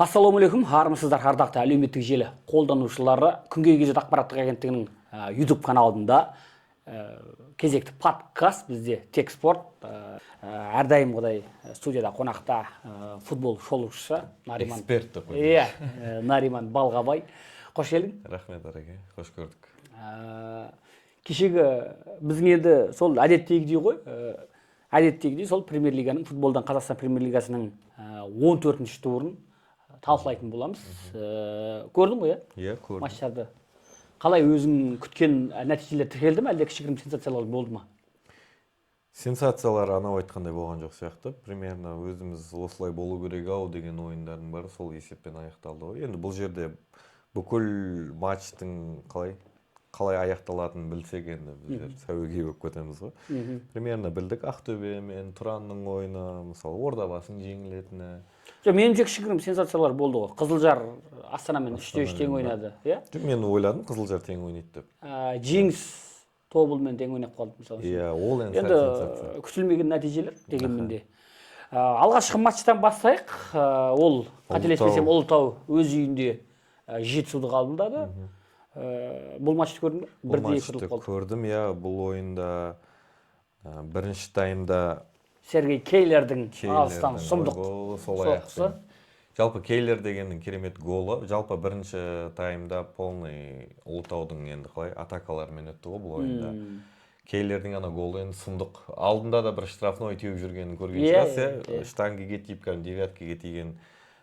Ассалаумағалейкум, армысыздар ардақты әлеуметтік желі қолданушылары. Күнге кезет ақпараттық агенттігінің YouTube каналында кезекті подкаст бізде тек спорт. Әрдайым құдай студияда қонақта футбол шолушысы Нариман. Эксперт деп қойды. Иә, Нариман Балғабай. Қош келдің. Рахмет ареке, қош көрдік. Кешегі біздің енді сол әдеттегідей ғой. Әдеттегідей сол премьер-лиганың, футболдан Қазақстан премьер-лигасының 14-ші турын талқылайтын боламыз. Көрдің ғой, Иә, көрдім. Матчтарды. Қалай өзің күткен нәтижелер тіркелді ме, әлде кішігірім сенсациялар болды ма? Сенсациялар анау айтқандай болған жоқ сияқты. Примерно өзіміз осылай болу керек ау деген ойындардың бары сол есеппен аяқталды ғой. Енді бұл жерде бүкіл матчтың қалай аяқталатынын білсек, енді біздер сәуегей болып кетеміз ғой. Примерно білдік, Ақтөбе мен Тұранның ойыны, мысалы Ордабасының жеңілетіні. Меніңше кішігірім сенсациялар болды ғой. Қызылжар Астанамен 3-3 тең ойнады, иә? Мен ойладым Қызылжар тең ойнайды деп. Жеңіс Тобылмен тең ойнап қалды мысалы. Иә, ол енді енді күтілмеген нәтижелер дегенмен де. Алғашқы матчтан бастайық. Ол қателеспесем Ұлытау өз үйінде Жетісуды қабылдады. Бұл матчты көрдің бе? Бұл матчты көрдім, иә. Бұл ойында бірінші таймда Сергей Кейлердің алыстан сұмдық соққысы. Жалпы Кейлер дегеннің керемет голы. Жалпы бірінші таймда полный Ұлытаудың енді қалай атакаларымен өтті ғой бұл ойында. Кейлердің ана голы енді сұмдық. Алдында да бір штрафной теуіп жүргенін көрген шығарсыз, штангеге тиіп, девяткеге тиген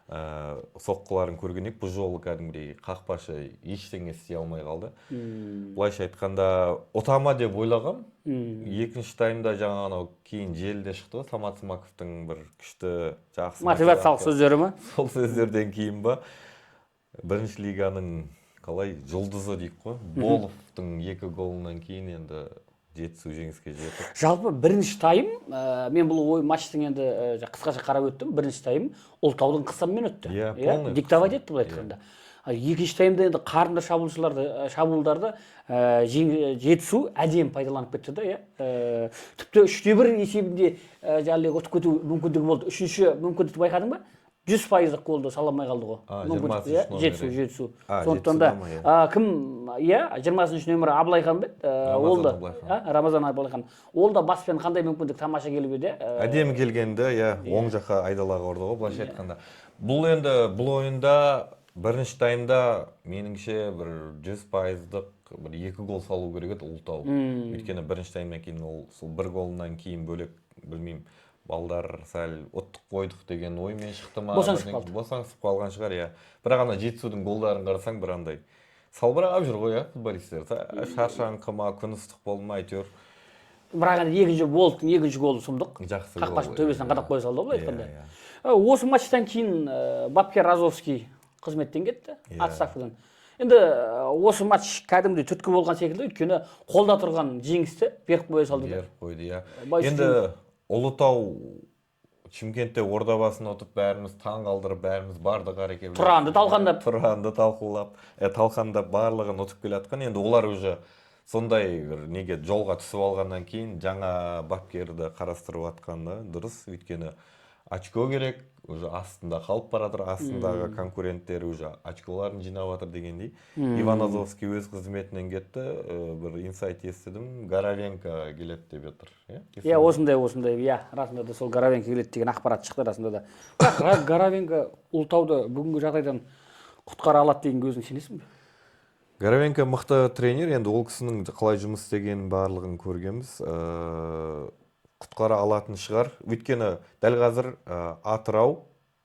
соққыларын көргенек, бұл жолы кәдімгідей қақпашы ештеңе істей алмай қалды. Былайша айтқанда ұтама деп ойлағам. Екінші таймда жаңа кейін желіде шықты, Самат Смаковтың бір күшті жақсы мотивациялық сөздері ме? Сол сөздерден кейін ба, бірінші лиганың қалай жұлдызы дейік қой, Боловтың 2 голынан кейін енді Жетісу жеңіске жетті. Жалпы бірінші тайм, мен бұл матчтың енді қысқаша қарап өттім, бірінші тайм Ұлытаудың қысыммен өтті. Диктовать етті бұл айтқанда. Екінші таймда енді қарымды шабуылдарды Жетісу әдемі пайдаланып кетті да, тіпті 3-1 есебінде ұтып кету мүмкіндігі болды. Үшінші мүмкіндікті байқадың ба? 100% голды сала алмай қалды ғой. Жетісу. Сондықтан да кім, 20-ші нөмірі Абылайхан бе? Рамазан Абылайхан. Ол да баспен қандай мүмкіндік тамаша келіп еді? Әдемі келгенді, оң жаққа айдалаға ұрды ғой, былайша айтқанда. Бұл енді бұл ойында бірінші таймда меніңше бір 100%-дық бір 2 гол салу керек еді Ұлытау. Өйткені бірінші таймнан кейін ол сол 1 голынан кейін бөлек, білмеймін, балдар сәл ұттық қойдық деген оймен шықты ма? Босаңсып қалған шығар, иә. Бірақ ана Жетісудың голдарын қарасаң бір андай салбырап жүр ғой, футболистер. Шаршаңқы ма, күн ыстық болды ма, әйтеуір. Бірақ енді екінші голы сұмдық. Жақсы гол. Қақпаштың төбесінен қадап қоя салды ғой айтқанда. Осы матчтан кейін бапкер Разовский қызметтен кетті, отставкадан. Енді осы матч кәдімгідей түрткі болған секілді, өйткені қолда тұрған жеңісті беріп қоя салды. Беріп қойды, иә. Енді Ұлытау Шымкентте Ордабасын ұтып, бәріміз таң қалдырып, бәріміз бардық ареке. Тұранды талқылап барлығын ұтып келатқан. Енді олар уже сондай неге жолға түсіп алғаннан кейін жаңа бапкерді қарастырып атқаны дұрыс. Өйткені очко керек, уже астында қалып баратыр, астындағы конкуренттері уже очколарын жинап атыр дегендей. Иван Азовский өз қызметінен кетті, бір инсайт естідім, Горовенко келеді деп жатыр. Осындай, расында да сол Горовенко келеді деген ақпарат шықты расында да. Бірақ Горовенко Ұлытауды бүгінгі жағдайдан құтқара алады деген өзің сенесің бе? Горовенко мықты тренер, енді ол кісінің қалай жұмыс істегенін барлығын көргенбіз. Құтқара алатын шығар. Өйткені дәл қазір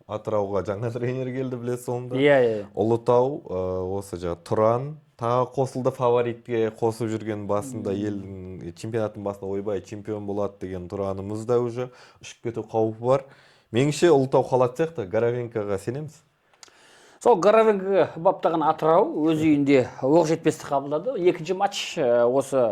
Атырауға жаңа тренер келді, білесіз онда. Ұлытау, осы Тұран, тағы қосылды, фаворитке қосып жүрген басында елдің чемпионаттың басында ойбай чемпион болады деген Тұранымыз да уже ұшып кету қаупі бар. Меніңше Ұлытау қалатын сияқты, Горовенкоға сенеміз. Сол Горовенко баптаған Атырау өз үйінде оқ жетпесті қабылдады. Екінші матч осы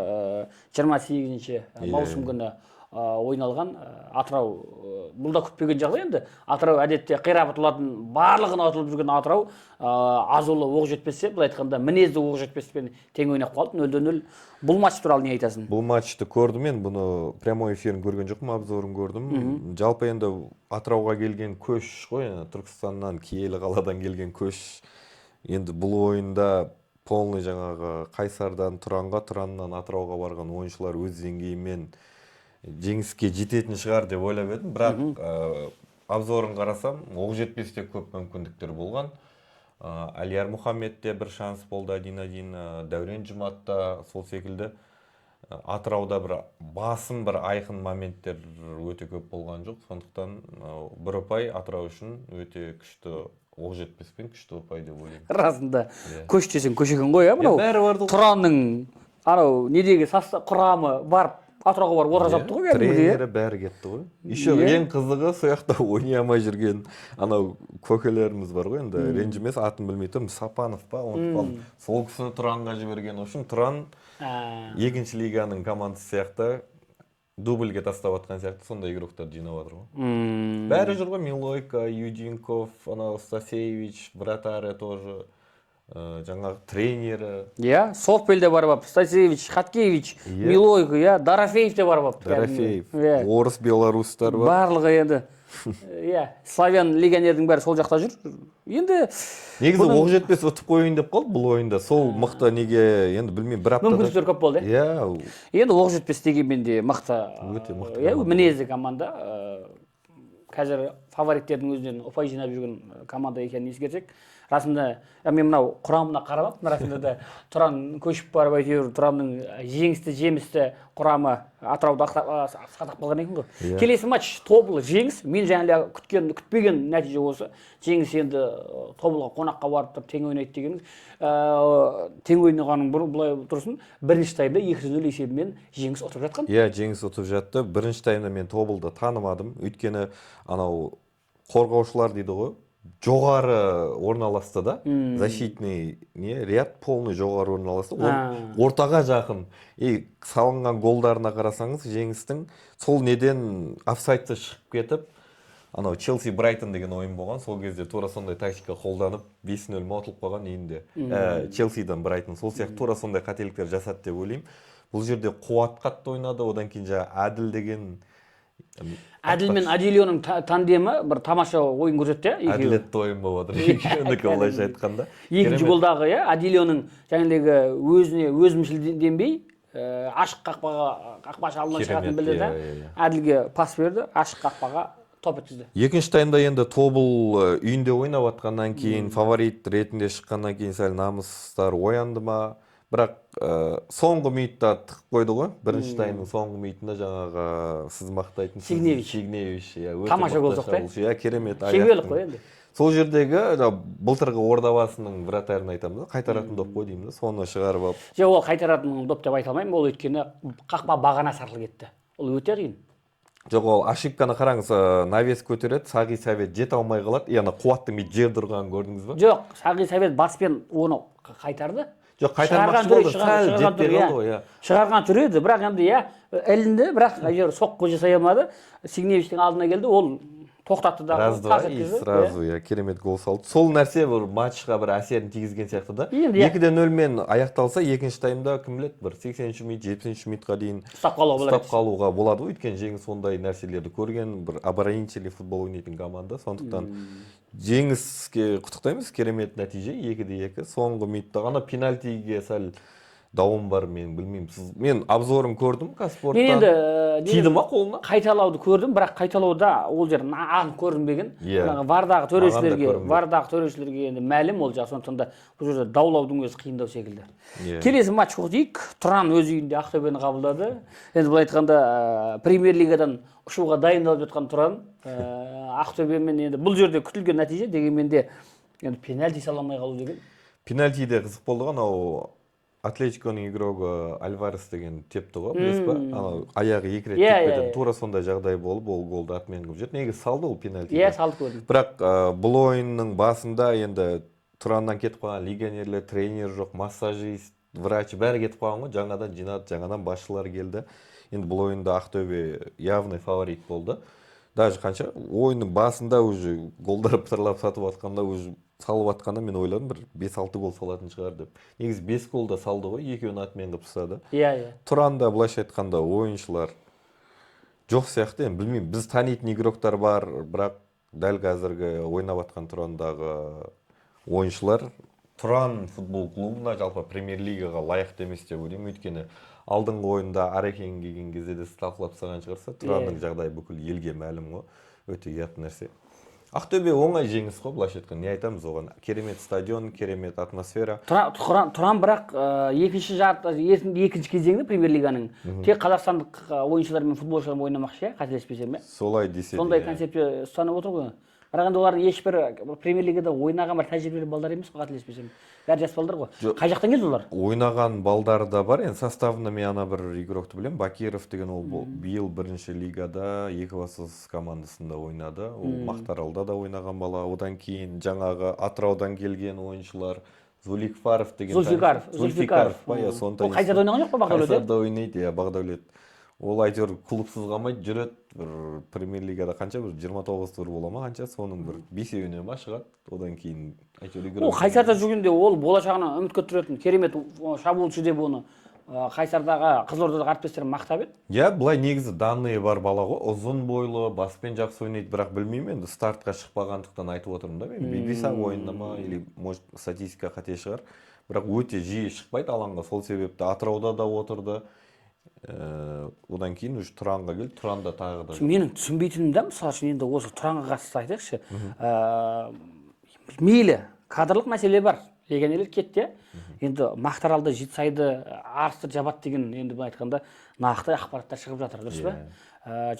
28-ші маусым күні ойналған Атырау. Бұл да күтпеген жағдай енді. Атырау әдетте қирап ұтылатын, барлығын ұтылып жүрген Атырау Азулы оқ жетпесе, бұл айтқанда мінезді оқ жетпеспен тең ойнап қалды 0-0. Бұл матч туралы не айтасың? Бұл матчты көрдім мен, бұны прямой эфирін көрген жоқпын, обзорын көрдім. Жалпы енді Атырауға келген көш қой, Түркістаннан, киелі қаладан келген көш. Енді бұл ойында полный жаңағы Қайсардан Тұранға, Тұраннан Атырауға барған ойыншылар өз деңгейімен жеңіске жететін шығар деп ойлап едім. Бірақ обзорын қарасам, оқ жетпесте көп мүмкіндіктер болған. Алияр Мұхаммедте бір шанс болды 1-1, Дәурен Жұматта сол секілді. Атырауда бір басым бір айқын моменттер өте көп болған жоқ. Сондықтан бір ұпай Атырау үшін өте күшті, оқ жетпеспен күшті ұпай деп ойлаймын. Расында көш десең көш екен ғой, мынау Тұранның анау недегі құрамы барып Атырауға барып отыра жапты ғой, тренері бәрі кетті ғой. Еще ең қызығы сол жақта ойнай алмай жүрген анау көкелеріміз бар ғой, енді ренжімес, атын білмей тұрмын, Сапанов па, сол кісіні Тұранға жіберген үшін Тұран екінші лиганың командасы сияқты дубльге тастап атқан сияқты сондай игроктар жинап жатыр ғой. Бәрі жүр ғой, Милойко, Юдинков, анау Стасевич, Вратаря тоже. Жаңағы тренері. Совпелде барып, Стасевич, Хаткевич, Милойко, Дорофеев те барып. Дорофеев, орыс, белорустар бар. Барлығы енді. Славян легионердің бәрі сол жақта жүр. Енді негізі оқ жетпес ұтып қойын деп қалды бұл ойында. Сол мықты неге енді білмеймін, бір аптада. Мүмкіндіктер көп болды. Енді оқ жетпес дегенмен де мықты. Мінезді команда. Қазір фавориттердің өзінен ұпай жинап жүрген команда екенін ескерсек, расында мен мынау құрамына қарап, расында да Тұран көшіп барып әйтеуір Тұранның жеңісті жемісті құрамы Атырауда сақтап қалған екен ғой. Келесі матч Тобыл жеңіс. Мен жаңа күтпеген нәтиже осы. Жеңіс енді Тобылға қонаққа барып тұрып тең ойнайды дегеніміз. Тең ойнағаның былай тұрсын, бірінші таймда 2-0 есебімен жеңіс ұтып жатқан. Жеңіс ұтып жатты. Бірінші таймда мен Тобылды танымадым. Өйткені анау қорғаушылар дейді ғой, жоғары орналасты да, защитный ряд полный жоғары орналасты. Ортаға жақын. Салынған голдарына қарасаңыз, жеңістің сол неден офсайдта шығып кетіп, анау Челси Брайтон деген ойын болған. Сол кезде тура сондай тактика қолданып 5-0 ұтылып қалған енді. Челсиден Брайтон. Сол сияқты тура сондай қателіктер жасады деп ойлаймын. Бұл жерде Қуат қатты ойнады, одан кейін Әділ деген Әділ мен Адилионың тандемі бір тамаша ойын көрсетті. Әділетті ойын болып отыр. Екеуінікі олайша айтқанда. Екінші голдағы Адилионың жаңағы өзімшілденбей ашық қақпашы алдынан шығатын білді. Әділге пас берді, ашық қақпаға топ өткізді. Екінші таймда енді Тобыл үйінде ойнап жатқаннан кейін, фаворит ретінде шыққаннан кейін сәл намыстар оянды ма? Бірақ соңғы минутта тықып қойды ғой. Бірінші таймның соңғы минутында жаңағы сіз мақтайтын Сигневич. Тамаша гол соқты. Керемет аяқ. Шеберлік қой енді. Сол жердегі былтырғы Ордабасының вратарін айтамыз, қайтаратын доп қой дейміз, соны шығарып алып. Ол қайтаратын доп деп айта алмаймын, ол өйткені қақпа бағана сарқылып кетті. Ол өте қиын. Жоқ, ол ошибканы қараңыз, навес көтереді, Сағи Совет жете алмай қалады. Яғни Қуаттың жер тұрғанын көрдіңіз бе? Жоқ, Сағи Совет баспен оны қайтарды. Жоқ, қайтармақшы болды, сәл жетпей қалды ғой. Шығарған түрі еді, бірақ енді әлінде, бірақ соққы жасай алмады. Сигневичтің алдына келді, ол тоқтатты да. Сразу керемет гол салды. Сол нәрсе бір матчқа бір әсерін тигізген сияқты да. 2-0-мен аяқталса, екінші таймда кім біледі, бір 80-ші минут, 70-ші минутқа дейін ұстап қалуға болады ғой. Өйткені жеңіс сондай нәрселерді көрген, бір оборонительный футбол ойнайтын команда. Сондықтан жеңіске құттықтаймыз, керемет нәтиже 2-2. Соңғы минутта ғана пенальтиге сәл дауым бар, мен білмеймін. Мен обзорын көрдім Қазспорттан. Мен енді тиді ма қолына? Қайталауды көрдім, бірақ қайталауда ол жер анық көрінбеген. Вардағы төрешілерге енді мәлім ол жақ, сондықтан да бұл жерде даулаудың өзі қиындау секілді. Келесі матч өтейік. Тұран өз үйінде Ақтөбені қабылдады. Енді бұл айтқанда премьер-лигадан ұшуға дайындалып жатқан Тұран Ақтөбемен енді бұл жерде күтілген нәтиже, дегенмен де енді пенальти сала алмай қалу деген. Пенальтиде қызық болды ғой, анау Атлетиконың игрогі Альварес деген тепті ғой, білесіз ба? Аяғы екі рет теппеді, тура сондай жағдай болып, ол голды атмен қылып жүрді. Негізі салды ол пенальти. Салды көрдім. Бірақ бұл ойынның басында енді Тұраннан кетіп қалған легионерлер, тренер жоқ, массажист, врач бәрі кетіп қалған ғой, жаңадан жинады, жаңадан басшылар келді. Енді бұл ойында Ақтөбе явный фаворит болды. Даже қанша ойынның басында уже голдар пытырлап сатып атқанда, уже салып атқанда мен ойладым, бір 5-6 гол салатын шығар деп. Негізі 5 гол да салды ғой, екеуін атымен қылып тастады. Иә. Тұранда былайша айтқанда ойыншылар жоқ сияқты, енді білмеймін, біз танитын игроктар бар, бірақ дәл қазіргі ойнап атқан Тұрандағы ойыншылар Тұран футбол клубына, жалпы премьер-лигаға лайықты емес деп ойлаймын. Өйткені алдыңғы ойында Арекен келген кезде де талқылап тастаған шығарса, Тұранның жағдайы бүкіл елге мәлім ғой. Өте ұят нәрсе. Ақтөбе оңай жеңіс қой, былайша айтқанда. Не айтамыз оған? Керемет стадион, керемет атмосфера. Тұран бірақ екінші кезеңде премьер-лиганың тек қазақстандық ойыншылар мен футболшылар ойнамақшы, қателеспесем. Солай десе. Сондай концепция ұстанып отыр ғой. Бірақ енді олардың ешбір премьер-лигада ойнаған бір тәжірибелі балдар емес қой, қателеспесем. Бәрі жас балдар ғой. Қай жақтан келді олар? Ойнаған балдар да бар. Енді составында мен ана бір игрокты білем, Бакиров деген, ол биыл бірінші лигада Екібастұз командасында ойнады. Ол Мақтааралда да ойнаған бала. Одан кейін жаңағы Атыраудан келген ойыншылар Зульфикаров деген. Зульфикаров. Ол қайсарда ойнаған жоқ па, Бақдәулет? Қайсарда ойнайды, иә, Бақдәулет. Ол әйтеуір клубсыз қалмайды, жүреді. Бір премьер-лигада қанша, бір 29 тур бола ма, қанша, соның бір 5-еуіне ма шығады. Одан кейін әйтеуір игрок. Ол Қайсарда жүргенде ол болашағына үміт күттіретін керемет шабуылшы деп оны Қайсардағы, Қызылордадағы әріптестері мақтап еді. Иә, былай негізі данные бар бала ғой, ұзын бойлы, баспен жақсы ойнайды, бірақ білмеймін, енді стартқа шықпағандықтан айтып отырмын да мен. Бейбисақ ойында ма, или может статистика қате шығар, бірақ өте жиі шықпайды алаңға, сол себепті Атырауда да отырды. Одан кейін уже Тұранға келді, Тұранда тағы да. Менің түсінбейтінім да, мысалы үшін енді осы Тұранға қатысты айтайықшы. Мейлі, кадрлық мәселе бар. Легионерлер кетті. Енді Мақтааралды, Жетісайды, Арысты жабады деген, енді бұл айтқанда нақты ақпараттар шығып жатыр, дұрыс па?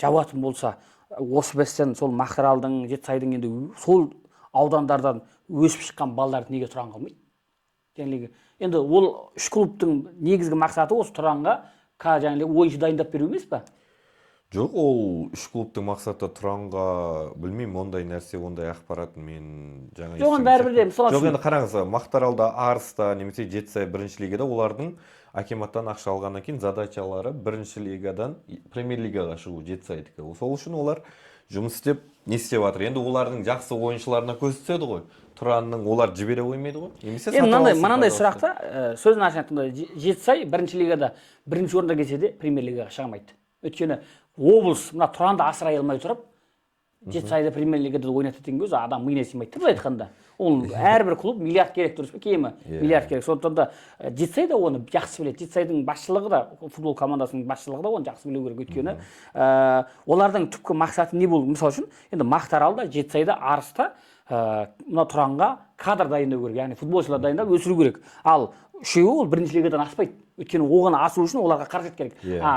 Жабатын болса, осы бәстен сол Мақтааралдың, Жетісайдың енді сол аудандардан өсіп шыққан балдарды неге Тұран қалмайды? Енді ол үш клубтың негізгі мақсаты осы Тұранға ойыншы дайындап беру емес па? Жоқ, ол үш клубтың мақсаты Тұранға, білмеймін, ондай нәрсе, ондай ақпарат мен жаңа естімін. Жоқ, бәрібір де, мысалы. Жоқ, енді қараңыз, Мақтааралда, Арыста, немесе Жетісай бірінші лигада олардың акиматтан ақша алғаннан кейін задачалары бірінші лигадан премьер-лигаға шығу, Жетісайдікі. Сол үшін олар жұмыс істеп, не істеп жатыр. Енді олардың жақсы ойыншыларына көз түседі ғой. Тұранның олар жібере қоймайды ғой. Немесе мынандай сұрақта, сөзін ашып айтқанда, Жетісай бірінші лигада бірінші орында келсе де премьер-лигаға шығамайды. Өйткені облыс мына Тұранды асырай алмай тұрып, Жетісайды премьер-лигада ойнатады деген көз адам миына сыймайды деп айтқанда. Ол әрбір клуб миллиард керек, дұрыс па? Кемі миллиард керек. Сондықтан да Жетісай да оны жақсы біледі. Жетісайдың басшылығы да, футбол командасының басшылығы да оны жақсы білу керек. Өйткені олардың түпкі мақсаты не болды? Мысалы үшін, енді Мақтааралда, Жетісайда, Арыста мына Тұранға кадр дайындау керек, яғни футболшылар дайындап өсіру керек. Ал үшеуі ол бірінші лигадан аспайды. Өйткені оған асу үшін оларға қаражат керек.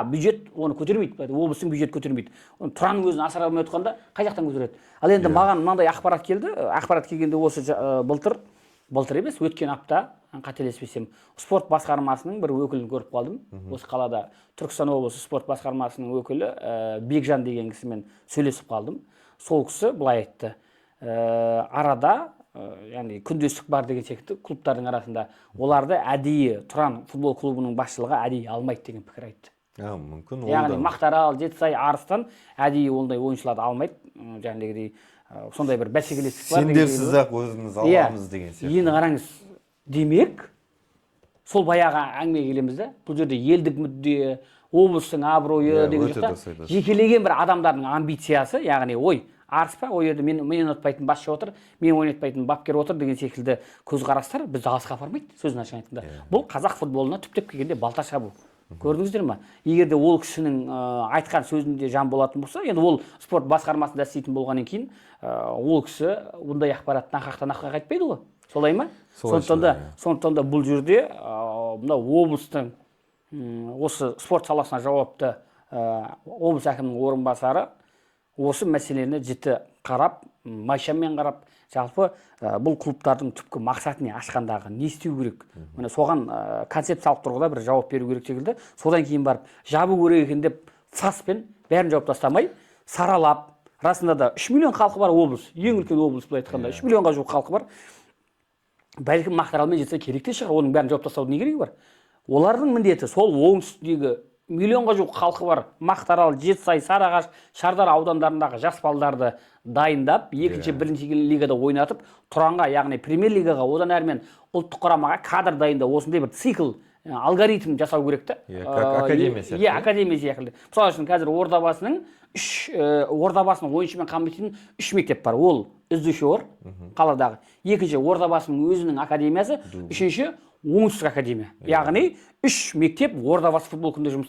Бюджет оны көтермейді, облыстың бюджет көтермейді. Тұранның өзін асыра алмай отқанда қай жақтан көтереді? Ал енді маған мынандай ақпарат келді. Ақпарат келгенде осы былтыр емес, өткен апта, қателеспесем, спорт басқармасының бір өкілін көріп қалдым. Осы қалада Түркістан облысы спорт басқармасының өкілі Бекжан деген кісімен сөйлесіп қалдым. Сол кісі былай айтты: арада, яғни күндестік бар деген секілді клубтардың арасында, оларды әдейі Тұран футбол клубының басшылығы әдейі алмайды деген пікір айтты. Мүмкін. Яғни Мақтаарал, Жетісай, Арыстан әдейі ондай ойыншыларды алмайды. Жаңағыдай сондай бір бәсекелестік бар. Сендерсіз-ақ өзіміз аламыз деген сияқты. Енді қараңыз, демек сол баяғы әңгімеге келеміз де, бұл жерде елдік мүдде, облыстың абыройы деген сияқты жекелеген бір адамдардың амбициясы, яғни ой, Арыс па, ой, мен ұнатпайтын басшы отыр, мен ойнатпайтын бапкер отыр деген секілді көзқарастар бізді алысқа апармайды, сөзін ашық айтқанда. Бұл қазақ футболына түптеп келгенде балта шабу. Көрдіңіздер ме? Егер де ол кісінің айтқан сөзінде жан болатын болса, енді ол спорт басқармасында істейтін болғаннан кейін, ол кісі ондай ақпараттан аққа қайтпайды ғой. Солай ма? Сондықтан да бұл жерде мына облыстың осы спорт саласына жауапты облыс әкімінің орынбасары осы мәселені жіті қарап, майшаммен қарап, жалпы бұл клубтардың түпкі мақсаты не, ашқандағы не істеу керек? Міне соған концепциялық тұрғыда бір жауап беру керек секілді. Содан кейін барып жабу керек екен деп фаспен бәрін жауап тастамай, саралап, расында да 3 миллион халқы бар облыс, ең үлкен облыс былай айтқанда, 3 миллионға жуық халқы бар. Бәлкім Мақтааралмен жетсе керек те шығар, оның бәрін жауап тастаудың не керегі бар? Олардың міндеті сол оңтүстіктегі миллионға жуық халқы бар Мақтаарал, Жетісай, Сарыағаш, Шардара аудандарындағы жас балдарды дайындап, екінші, бірінші лигада ойнатып, Тұранға, яғни премьер лигаға, одан әрмен ұлттық құрамаға кадр дайындау, осындай бір цикл, алгоритм жасау керек та. Академия сияқты. Академия сияқты. Мысалы үшін қазір Ордабасының ойыншымен қамтитын 3 мектеп бар. Ол үздікші қаладағы. Екінші, Ордабасының өзінің академиясы, үшінші оңтүстік академия. Яғни 3 мектеп Ордабасы футбол клубында жұмыс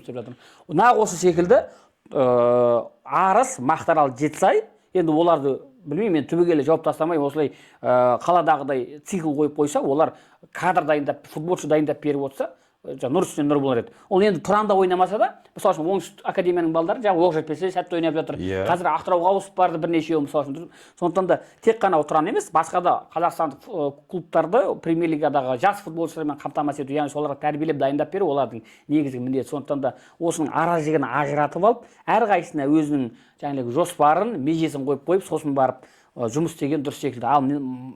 істеп жатыр. Нақ осы секілді Арыс, Мақтаарал, Жетісай, енді оларды білмеймін, мен түбегейлі жауап тастамай, осылай қаладағыдай цикл қойып қойса, олар кадр дайындап, футболшы дайындап беріп отырса, нұр үстіне нұр болар еді. Ол енді Тұранда ойнамаса да, мысалы үшін оңтүстік академияның балдары жаңағы Оқжетпесте сәтті ойнап жатыр. Қазір Ақтауға ауысып барды бірнешеуі, мысалы үшін. Сондықтан да тек қана Тұран емес, басқа да қазақстандық клубтарды премьер лигадағы жас футболшылармен қамтамасыз ету, яғни соларға тәрбиелеп дайындап беру олардың негізгі міндеті. Сондықтан да осының ара-жігін ажыратып алып, әрқайсысына өзінің жаңағы жоспарын, межесін қойып, сосын барып жұмыс істеген дұрыс секілді. Ал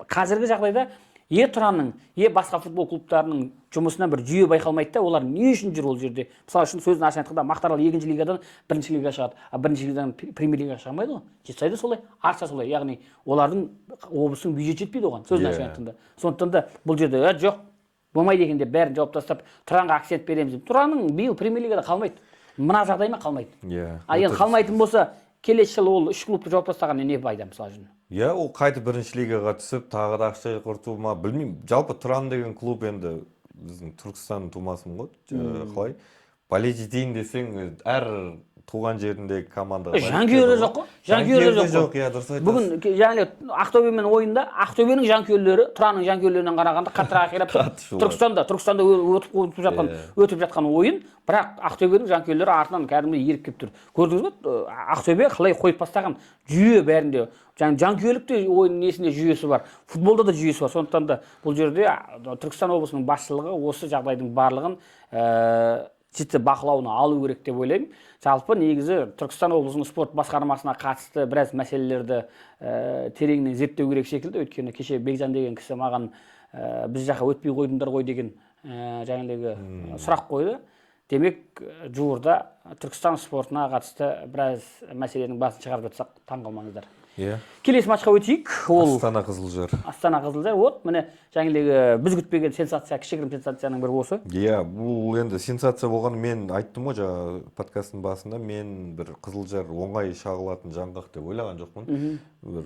қазіргі жағдайда Тұранның, басқа футбол клубтарының жұмысынан бір жүйе байқалмайды да, олар не үшін жүр ол жерде? Мысалы үшін сөзін ашын айтқанда Мақтаарал 2-ші лигадан 1-ші лигаға шығады, а 1-ші лигадан премьер лигаға шығамайды ғой. Жетісайда солай, Арыста солай. Яғни олардың облыстың бюджеті жетпейді оған, сөзін ашын айтқанда. Сондықтан да бұл жерде жоқ, болмайды екен деп бәрін жауап тастап, Тұранға акцент береміз деп. Тұранның биыл премьер лигада қалмайды. Мына жағдаймен қалмайды. А енді қалмайтын болса, келесі жылы ол 3 клубты жауап тастағаннан не пайда мысалы үшін? Ол қайтып 1-ші лигаға түсіп, тағы да ақша құрту ма, білмеймін. Жалпы Тұран деген клуб енді біздің Түркістан тумасым ғой, қалай? Болеть етейін десең, әр туған жеріндегі командаға. Жанкүйерлер жоқ қой? Жанкүйерлер жоқ. Бүгін яғни Ақтөбемен ойында, Ақтөбенің жанкүйерлері Тұранның жанкүйерлерінен қарағанда қаттырақ қирап, Түркістанда өтіп жатқан ойын, бірақ Ақтөбенің жанкүйерлері артынан кәдімгідей еріп келіп тұр. Көрдіңіз бе? Ақтөбе қалай қойып бастаған жүйе бәрінде. Жанкүйерлікте ойын несінде жүйесі бар, футболда да жүйесі бар. Сондықтан да бұл жерде Түркістан облысының басшылығы осы жағдайдың барлығын жіті бақылауына алу керек деп ойлаймын. Жалпы негізі Түркістан облысының спорт басқармасына қатысты біраз мәселелерді тереңінен зерттеу керек секілді. Өйткені кеше Бекжан деген кісі маған біз жаққа өтпей қойдыңдар ғой деген жаңағы сұрақ қойды. Демек, жуырда Түркістан спортына қатысты біраз мәселенің басын шығарып жатсақ, таң қалмаңыздар. Келесі матчқа өтейік. Астана Қызылжар. Астана Қызылжар. Міне жаңағы біз күтпеген сенсация, кішігірім сенсацияның бірі осы. Бұл енді сенсация болған, мен айттым ғой жаңа подкасттың басында, мен бір Қызылжар оңай шағылатын жаңғақ деп ойлаған жоқпын. Бір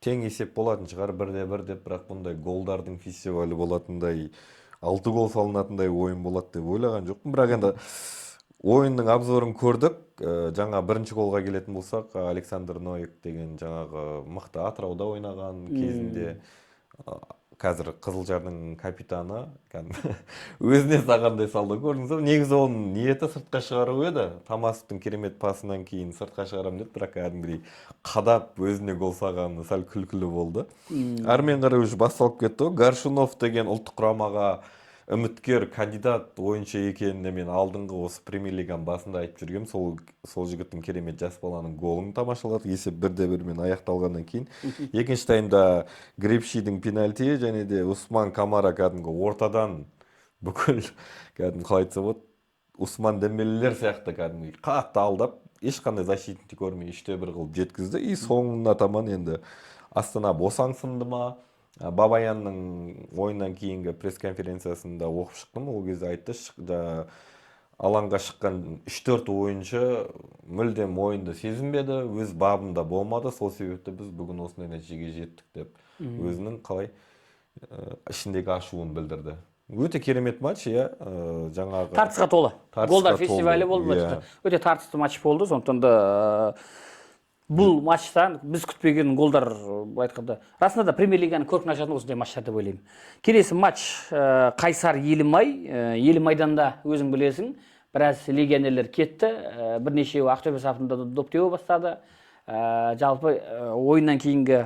тең есеп болатын шығар, 1-1 деп, бірақ бұндай голдардың фестивалі болатындай, 6 гол салынатындай ойын болады деп ойлаған жоқпын. Бірақ енді ойынның обзорын көрдік. Жаңа бірінші голға келетін болсақ, Александр Ноик деген жаңағы мықты Атырауда ойнаған кезінде қазір Қызылжардың капитаны өзіне сағандай салды. Көрдіңіз бе? Негізі оның ниеті сыртқа шығару еді. Тамасовтың керемет пасынан кейін сыртқа шығарам деді, бірақ кәдімгідей қадап өзіне гол салғаны сәл күлкілі болды. Әрмен қарай уже басталып кетті. Горшунов деген ұлттық құрамаға үміткер кандидат ойыншы екеніне мен алдыңғы осы премьер лиганың басында айтып жүргем. Сол жігіттің керемет жас баланың голын тамашаладық. Есеп 1-1 аяқталғаннан кейін. Екінші таймда Гребшидің пенальти және де Усман Камара кәдімгі ортадан бүкіл кәдімгі қалай айтса болады, Усман Дембелелер сияқты кәдімгі қатты алдап, ешқандай защитник көрмей 3-1 қылып жеткізді. И соңына таман енді Астана босаңсынды ма? Бабаянның ойыннан кейінгі пресс-конференциясында оқып шықтым. Ол кезде айтты, алаңға шыққан 3-4 ойыншы мүлдем ойынды сезінбеді, өз бабында болмады. Сол себепті біз бүгін осындай нәтижеге жеттік деп өзінің қалай ішіндегі ашуын білдірді. Өте керемет матч, жаңағы тартысқа толы. Голдар фестивалі болды. Өте тартысты матч болды. Сондықтан да бұл матчтан біз күтпеген голдар айтқанда. Расында да премьер лиганың көркін ашатын осындай матчтар деп ойлаймын. Келесі матч Қайсар Елімай. Елімайданда өзің білесің, біраз легионерлер кетті. Бірнешеуі Ақтөбе сапында доп теуе бастады. Жалпы ойыннан кейінгі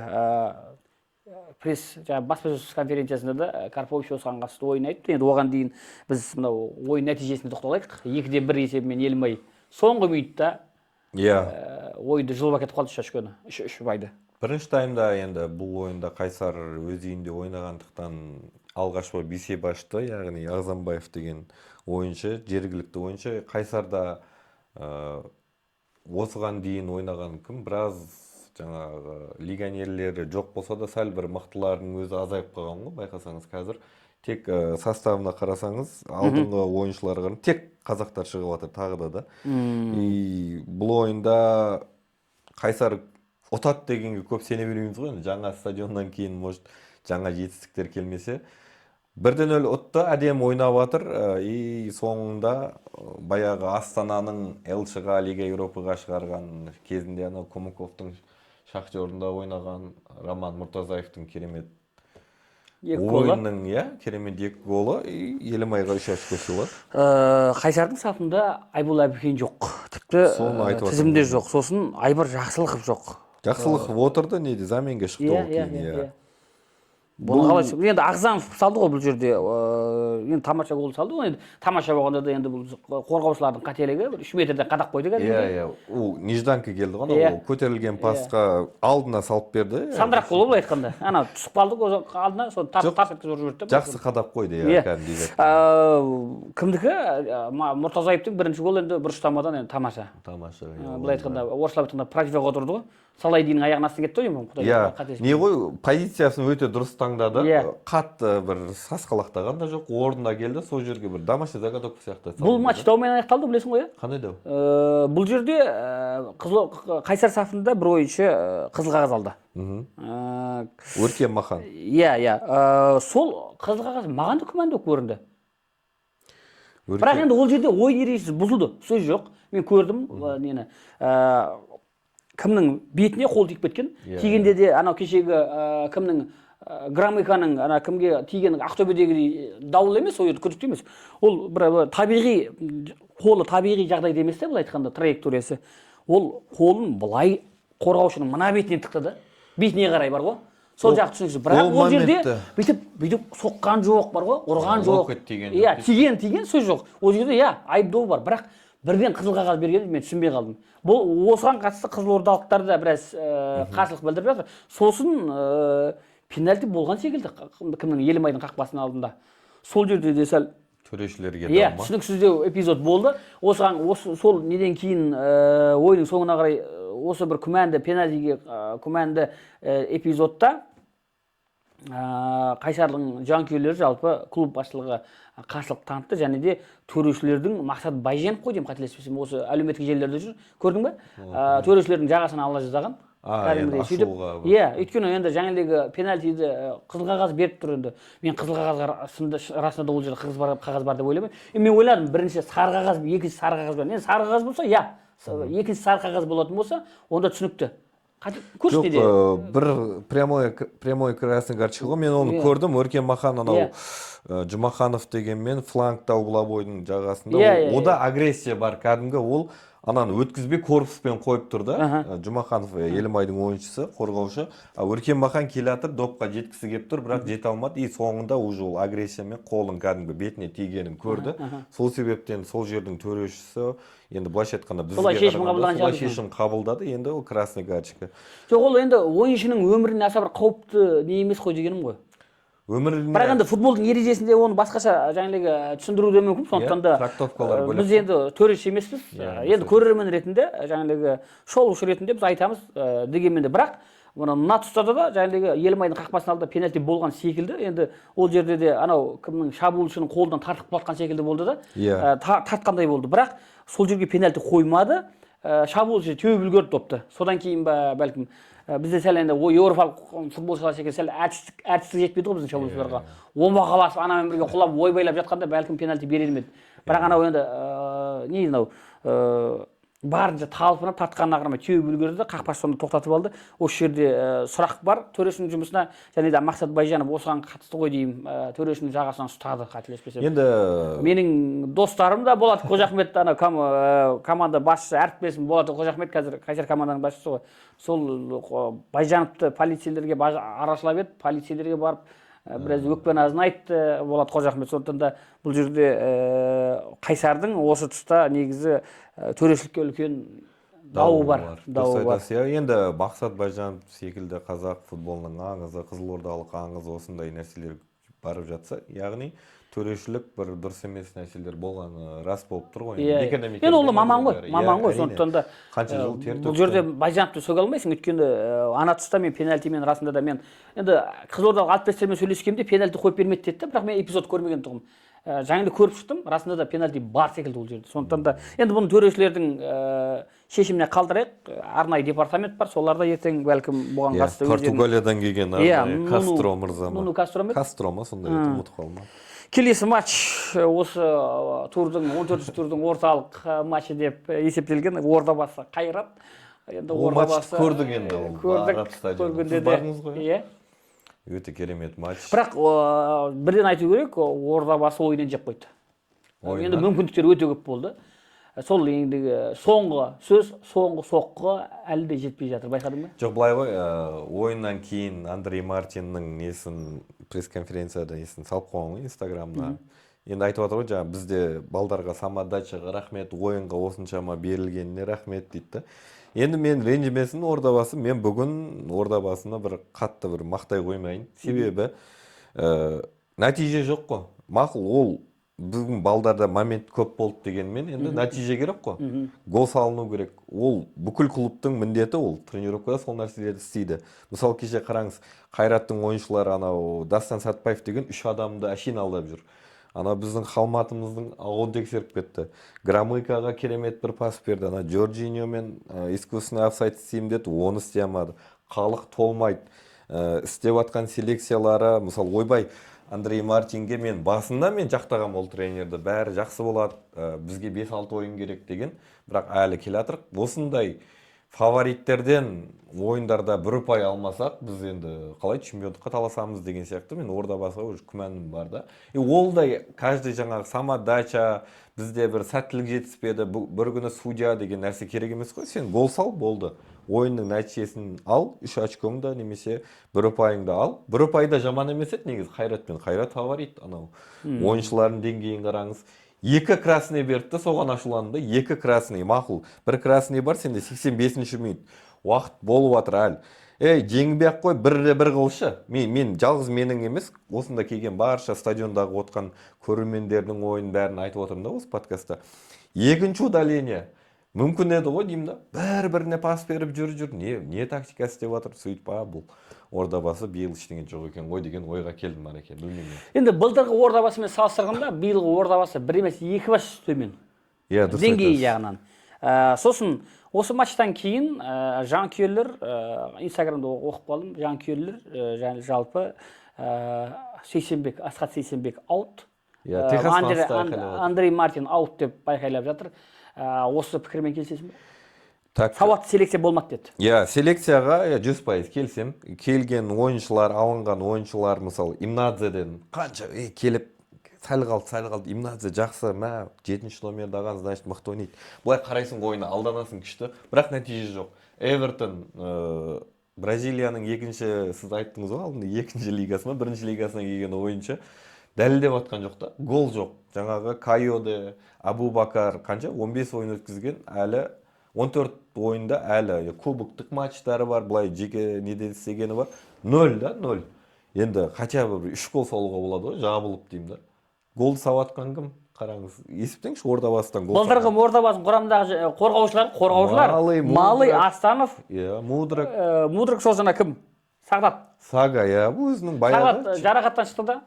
баспасөз конференциясында да Карпович осыған қатысты ойын айтты. Енді оған дейін біз мынау ойын нәтижесіне тоқталайық. 2-1 есебімен Елімай соңғы минутта ойды жылып әкетіп қалды шашкені, 3 ұпайды. Бірінші таймда енді бұл ойында Қайсар өз үйінде ойнағандықтан алғашқы Бейсебашты, яғни Ағзамбаев деген ойыншы, жергілікті ойыншы. Қайсарда осыған дейін ойнаған кім? Біраз жаңағы легионерлері жоқ болса да, сәл бір мықтылардың өзі азайып қалған ғой, байқасаңыз қазір. Тек составына қарасаңыз, алдыңғы ойыншыларға тек қазақтар шығып жатыр тағы да. И бұл ойында Қайсар ұтады дегенге көп сене бермейміз ғой. Жаңа стадионнан кейін, может, жаңа жетістіктер келмесе. Бірден өлі ұтты, әдем ойнап жатыр. И соңында баяғы Астананың Элшіға, Лига Европаға шығарған кезінде Комуковтың Шахтерінде ойнаған Роман Мұртазаевтың керемет ойынның, керемет 2 голы, Елімайға 3 очко сыйлады. Қайсардың сапында Айбол Әбікен жоқ. Тіпті тізімде жоқ. Сосын Айбар Жақсылықов жоқ. Жақсылықов отырды, неде заменге шықты ол кейін. Бұл қалай енді Ағзамов салды ғой бұл жерде. Енді тамаша гол салды ғой. Енді тамаша болғанда да енді бұл қорғаушылардың қателігі 3 метрден қадақ қойды кәдімгідей. Ол нежданка келді ғой, ол көтерілген пасқа алдына салып берді. Сандырақ голы былай айтқанда. Ана түсіп қалды алдына, соны тас еткізіп жіберді. Жақсы қадақ қойды, кәдімгідей. Кімдікі? Мұртазаевтың бірінші голы енді бұрыштамадан енді тамаша. Тамаша. Былай айтқанда, орысшылап айтқанда практикаға отырды ғой. Салайдиннің аяғына астына кетті ғой. Не ғой, позициясын өте дұрыс таңдады. Қатты бір сасқалақтаған да жоқ, орнына келді, сол жерге бір домашний заготовка сияқты. Бұл матч даумен аяқталды, білесің ғой, Қандай дау? Бұл жерде Қайсар сафында бір ойыншы қызыл қағаз алды. Өркен Махан. Сол қызыл қағаз маған да күмәнді көрінді. Бірақ енді ол жерде ойын ережесі бұзылды, сөз жоқ. Мен көрдім, нені кімнің бетіне қол тиіп кеткен. Тигенде де анау кешегі кімнің Громыканың кімге тиген Ақтөбедегі дауыл емес, ол жерде күдікті емес. Ол бір табиғи қолы табиғи жағдайда емес те, былай айтқанда траекториясы. Ол қолын былай қорғаушының мына бетіне тықты да. Бетіне қарай бар ғой. Сол жақ түсініксіз. Бірақ ол жерде бүйтіп соққан жоқ бар ғой, ұрған жоқ. Тиген сөз жоқ. Ол жерде айыптау бар. Бірақ бірден қызыл қағаз бергенде мен түсінбей қалдым. Бұл осыған қатысты қызылордалықтар да біраз қарсылық білдіріп жатыр. Сосын пенальти болған секілді кімнің Елімайдың қақпасының алдында. Сол жерде де сәл төрешілерге дау ма? Түсініксіздеу эпизод болды. Сол неден кейін ойының соңына қарай осы бір күмәнді пенальтиге күмәнді эпизодта Қайсардың жанкүйерлері жалпы клуб басшылығы қарсылық танытты, және де төрешілердің Мақсат Байжанов қой деймін, қателеспесем, осы әлеуметтік желілерде жүр. Көрдің бе? Төрешілердің жағасына ала жаздаған. Өйткені енді жаңағы пенальтиді қызыл қағаз беріп тұр енді. Мен қызыл қағаз расында да ол жерде қағаз бар деп ойламаймын. Мен ойладым, бірінші сары қағаз, екінші сары қағаз бар. Енді сары қағаз болса, екінші сары қағаз болатын болса, онда түсінікті. Жоқ, бір прямой красный карточка ғой. Мен оны көрдім, Өркен Махан анау Жұмаханов дегенмен флангта угловойдың жағасында. Ода агрессия бар, кәдімгі ол ананы өткізбей корпуспен қойып тұрды. Жұмаханов Елімайдың ойыншысы, қорғаушы. Өркен Махан келатыр, допқа жеткісі кеп тұр, бірақ жете алмады. И соңында уже ол агрессиямен қолын кәдімгі бетіне тигенін көрді. Сол себептен сол жердің төрешісі енді былайша айтқанда бізге солай шешім қабылдады, енді ол красный карточка. Жоқ, ол енді ойыншының өміріне аса бір қауіпті не емес қой дегенім ғой. Бірақ енді футболдың ережесінде оны басқаша жаңағы түсіндіру де мүмкін, сондықтан да біз енді төреші емеспіз. Енді көрермен ретінде жаңағы шолушы ретінде біз айтамыз дегенмен де, бірақ мына тұстарда да жаңағы Елімайдың қақпасының алдында пенальти болған секілді. Енді ол жерде де анау кімнің шабуылшының қолынан тартып қалған секілді болды да. Тартқандай болды. Бірақ сол жерге пенальти қоймады. Шабуылшы теуіп үлгерді допты. Содан кейін ба бәлкім бізде сәл енді еуропалық футболшылар секілді сәл әртістік жетпейді ғой біздің шабуылшыларға. Омбақаласып анамен бірге құлап ойбайлап жатқанда бәлкім пенальти берер ме еді. Бірақ анау енді барынша талпынып тартқанына қарамай теуіп үлгерді, қақпашы сонда тоқтатып алды. Осы жерде сұрақ бар төрешінің жұмысына, және де Мақсат Байжанов осыған қатысты ғой деймін, төрешінің жағасынан ұстады, қателеспесем. Енді менің достарым да Болат Қожахмет, команда басшысы, әріптесім Болат Қожахмет қазір Қайсар команданың басшысы ғой. Сол Байжановты полицейлерге арашылап еді, полицейлерге барып біраз өкпе назын айтты Болат Қожахмет. Сондықтан да бұл жерде Қайсардың осы тұста негізі төрешілікке үлкен дауы бар. Енді Мақсат Байжанов секілді қазақ футболының аңызы, қызылордалық аңыз осындай нәрселер барып жатса, яғни төрешілік бір дұрыс емес нәрселер болғаны рас болып тұр ғой. Енді ол маман ғой, сондықтан да қанша жыл тер бұл жерде Байжановты сөге алмайсың, өйткені ана тұста мен пенальтимен расында да мен енді қызылордалық әріптестермен сөйлескенде пенальти қойып бермеді деді, бірақ мен эпизод көрмеген тұғым. Жаңында көріп шықтым, расында да пенальти бар секілді ол жерде. Сондықтан да енді бұны төрешілердің шешіміне қалдырайық. Арнайы департамент бар, солар да ертең бәлкім бұған қатысты Португалиядан келген арнайы Кастро мырза ма? Кастро ма, сондай ұмытып қалдым. Келесі матч осы турдың 14-ші турдың орталық матчы деп есептелген. Ордабасы Қайрат. Енді Ордабасы көрдік енді. Көргенде де. Өте керемет матч. Бірақ бірден айту керек, Ордабасы ойынын жеп қойды. Енді мүмкіндіктер өте көп болды. Сол ендігі соңғы сөз, соңғы соққы әлі де жетпей жатыр, байқадың ба? Жоқ, былай ғой, ойыннан кейін Андрей Мартиннің несін пресс-конференцияда несін салып қойған ғой Инстаграмда. Енді айтып жатыр ғой, жаңа бізде балдарға самодачаға рахмет, ойынға осыншама берілгеніне рахмет дейді. Енді мен ренжімесін Ордабасы, мен бүгін Ордабасына бір қатты бір мақтай қоймайын. Себебі нәтиже жоқ қой. Мақұл, ол бүгін балдарда момент көп болды дегенмен, енді нәтиже керек қой. Гол салыну керек. Ол бүкіл клубтың міндеті, ол тренировкада сол нәрселерді істейді. Мысалы кеше қараңыз, Қайраттың ойыншылары анау Дастан Сатпаев деген 3 адамды әшейін алдап жүр. Ана біздің Халматымыздың ауыл тексеріп кетті. Громыкаға керемет бір пас берді. Ана Джорджиньо мен искусственный офсайд істеймін деді, оны істей алмады. Халық толмайды. Істеп атқан селекциялары, мысалы ойбай Андрей Мартинге мен басында мен жақтағам ол тренерді. Бәрі жақсы болады, бізге 5-6 ойын керек деген. Бірақ әлі келе жатыр. Осындай фавориттерден ойындарда бір ұпай алмасақ, біз енді қалай чемпиондыққа таласамыз деген сияқты мен Ордабасыға уже күмәнім бар да. Ол да каждый жаңағы самодача, бізде бір сәттілік жетіспеді, бір күні судья деген нәрсе керек емес қой. Сен гол сал, болды. Ойынның нәтижесін ал, 3 очкоңда немесе бір ұпайыңды ал. Бір ұпай да жаман емес еді негізі Қайратпен. Қайрат фаворит анау. Ойыншылардың деңгейін қараңыз. 2 красный берді, соған ашуланды. 2 красный, мақұл. Бір красный бар, сенде 85-ші минут. Уақыт болып жатыр әлі. Жеңбей-ақ қой, бір қылшы. Мен жалғыз менің емес, осында келген барша стадиондағы отқан көрермендердің ойын бәрін айтып отырмын да осы подкастта. Екінші удаление. Мүмкін еді ғой деймін да. Бір-біріне пас беріп жүр. Не тактика істеп жатыр, сөйтіп бұл Ордабасы биыл ештеңе жоқ екен ғой деген ойға келдім Ареке, білмеймін. Енді былтырғы Ордабасымен салыстырғанда биылғы Ордабасы бір емес 2 бас төмен. Деңгейі жағынан. Сосын осы матчтан кейін жанкүйерлер, Инстаграмда оқып қалдым, жанкүйерлер жалпы Асхат Сейсенбек аут, Андрей Мартин аут деп байқайлап жатыр. Осы пікірмен келісесің бе? Сауатты селекция болмады деді. Селекцияға 100% келсем. Келген ойыншылар, алынған ойыншылар, мысалы Имнадзеден қанша келіп сәл қалды. Имнадзе жақсы, 7-ші номерді аған, значит, мықты ойнайды. Бұлай қарайсың ойына, алданасың күшті, бірақ нәтиже жоқ. Эвертон Бразилияның сіз айттыңыз ғой, алдында 2-ші лигасы ма, 1-ші лигасына келген ойыншы дәлелдеп атқан жоқ та, гол жоқ. Жаңағы Кайоде, Абубакар қанша 15 ойын өткізген, әлі 14 ойында әлі кубоктық матчтары бар, бұлай жеке неден істегені бар. 0 да, 0. Енді хотя бы 3 гол салуға болады ғой, жабылып деймін да. Гол сауатқан кім? Қараңыз, есіптеңші Ордабасыдан гол. Былтырғы Ордабасының құрамындағы қорғаушылар Малый, Астанов, Мудрик, сол жана кім? Сағдат. Сага, өзінің баяғы. Сағдат жарақаттан шықты да.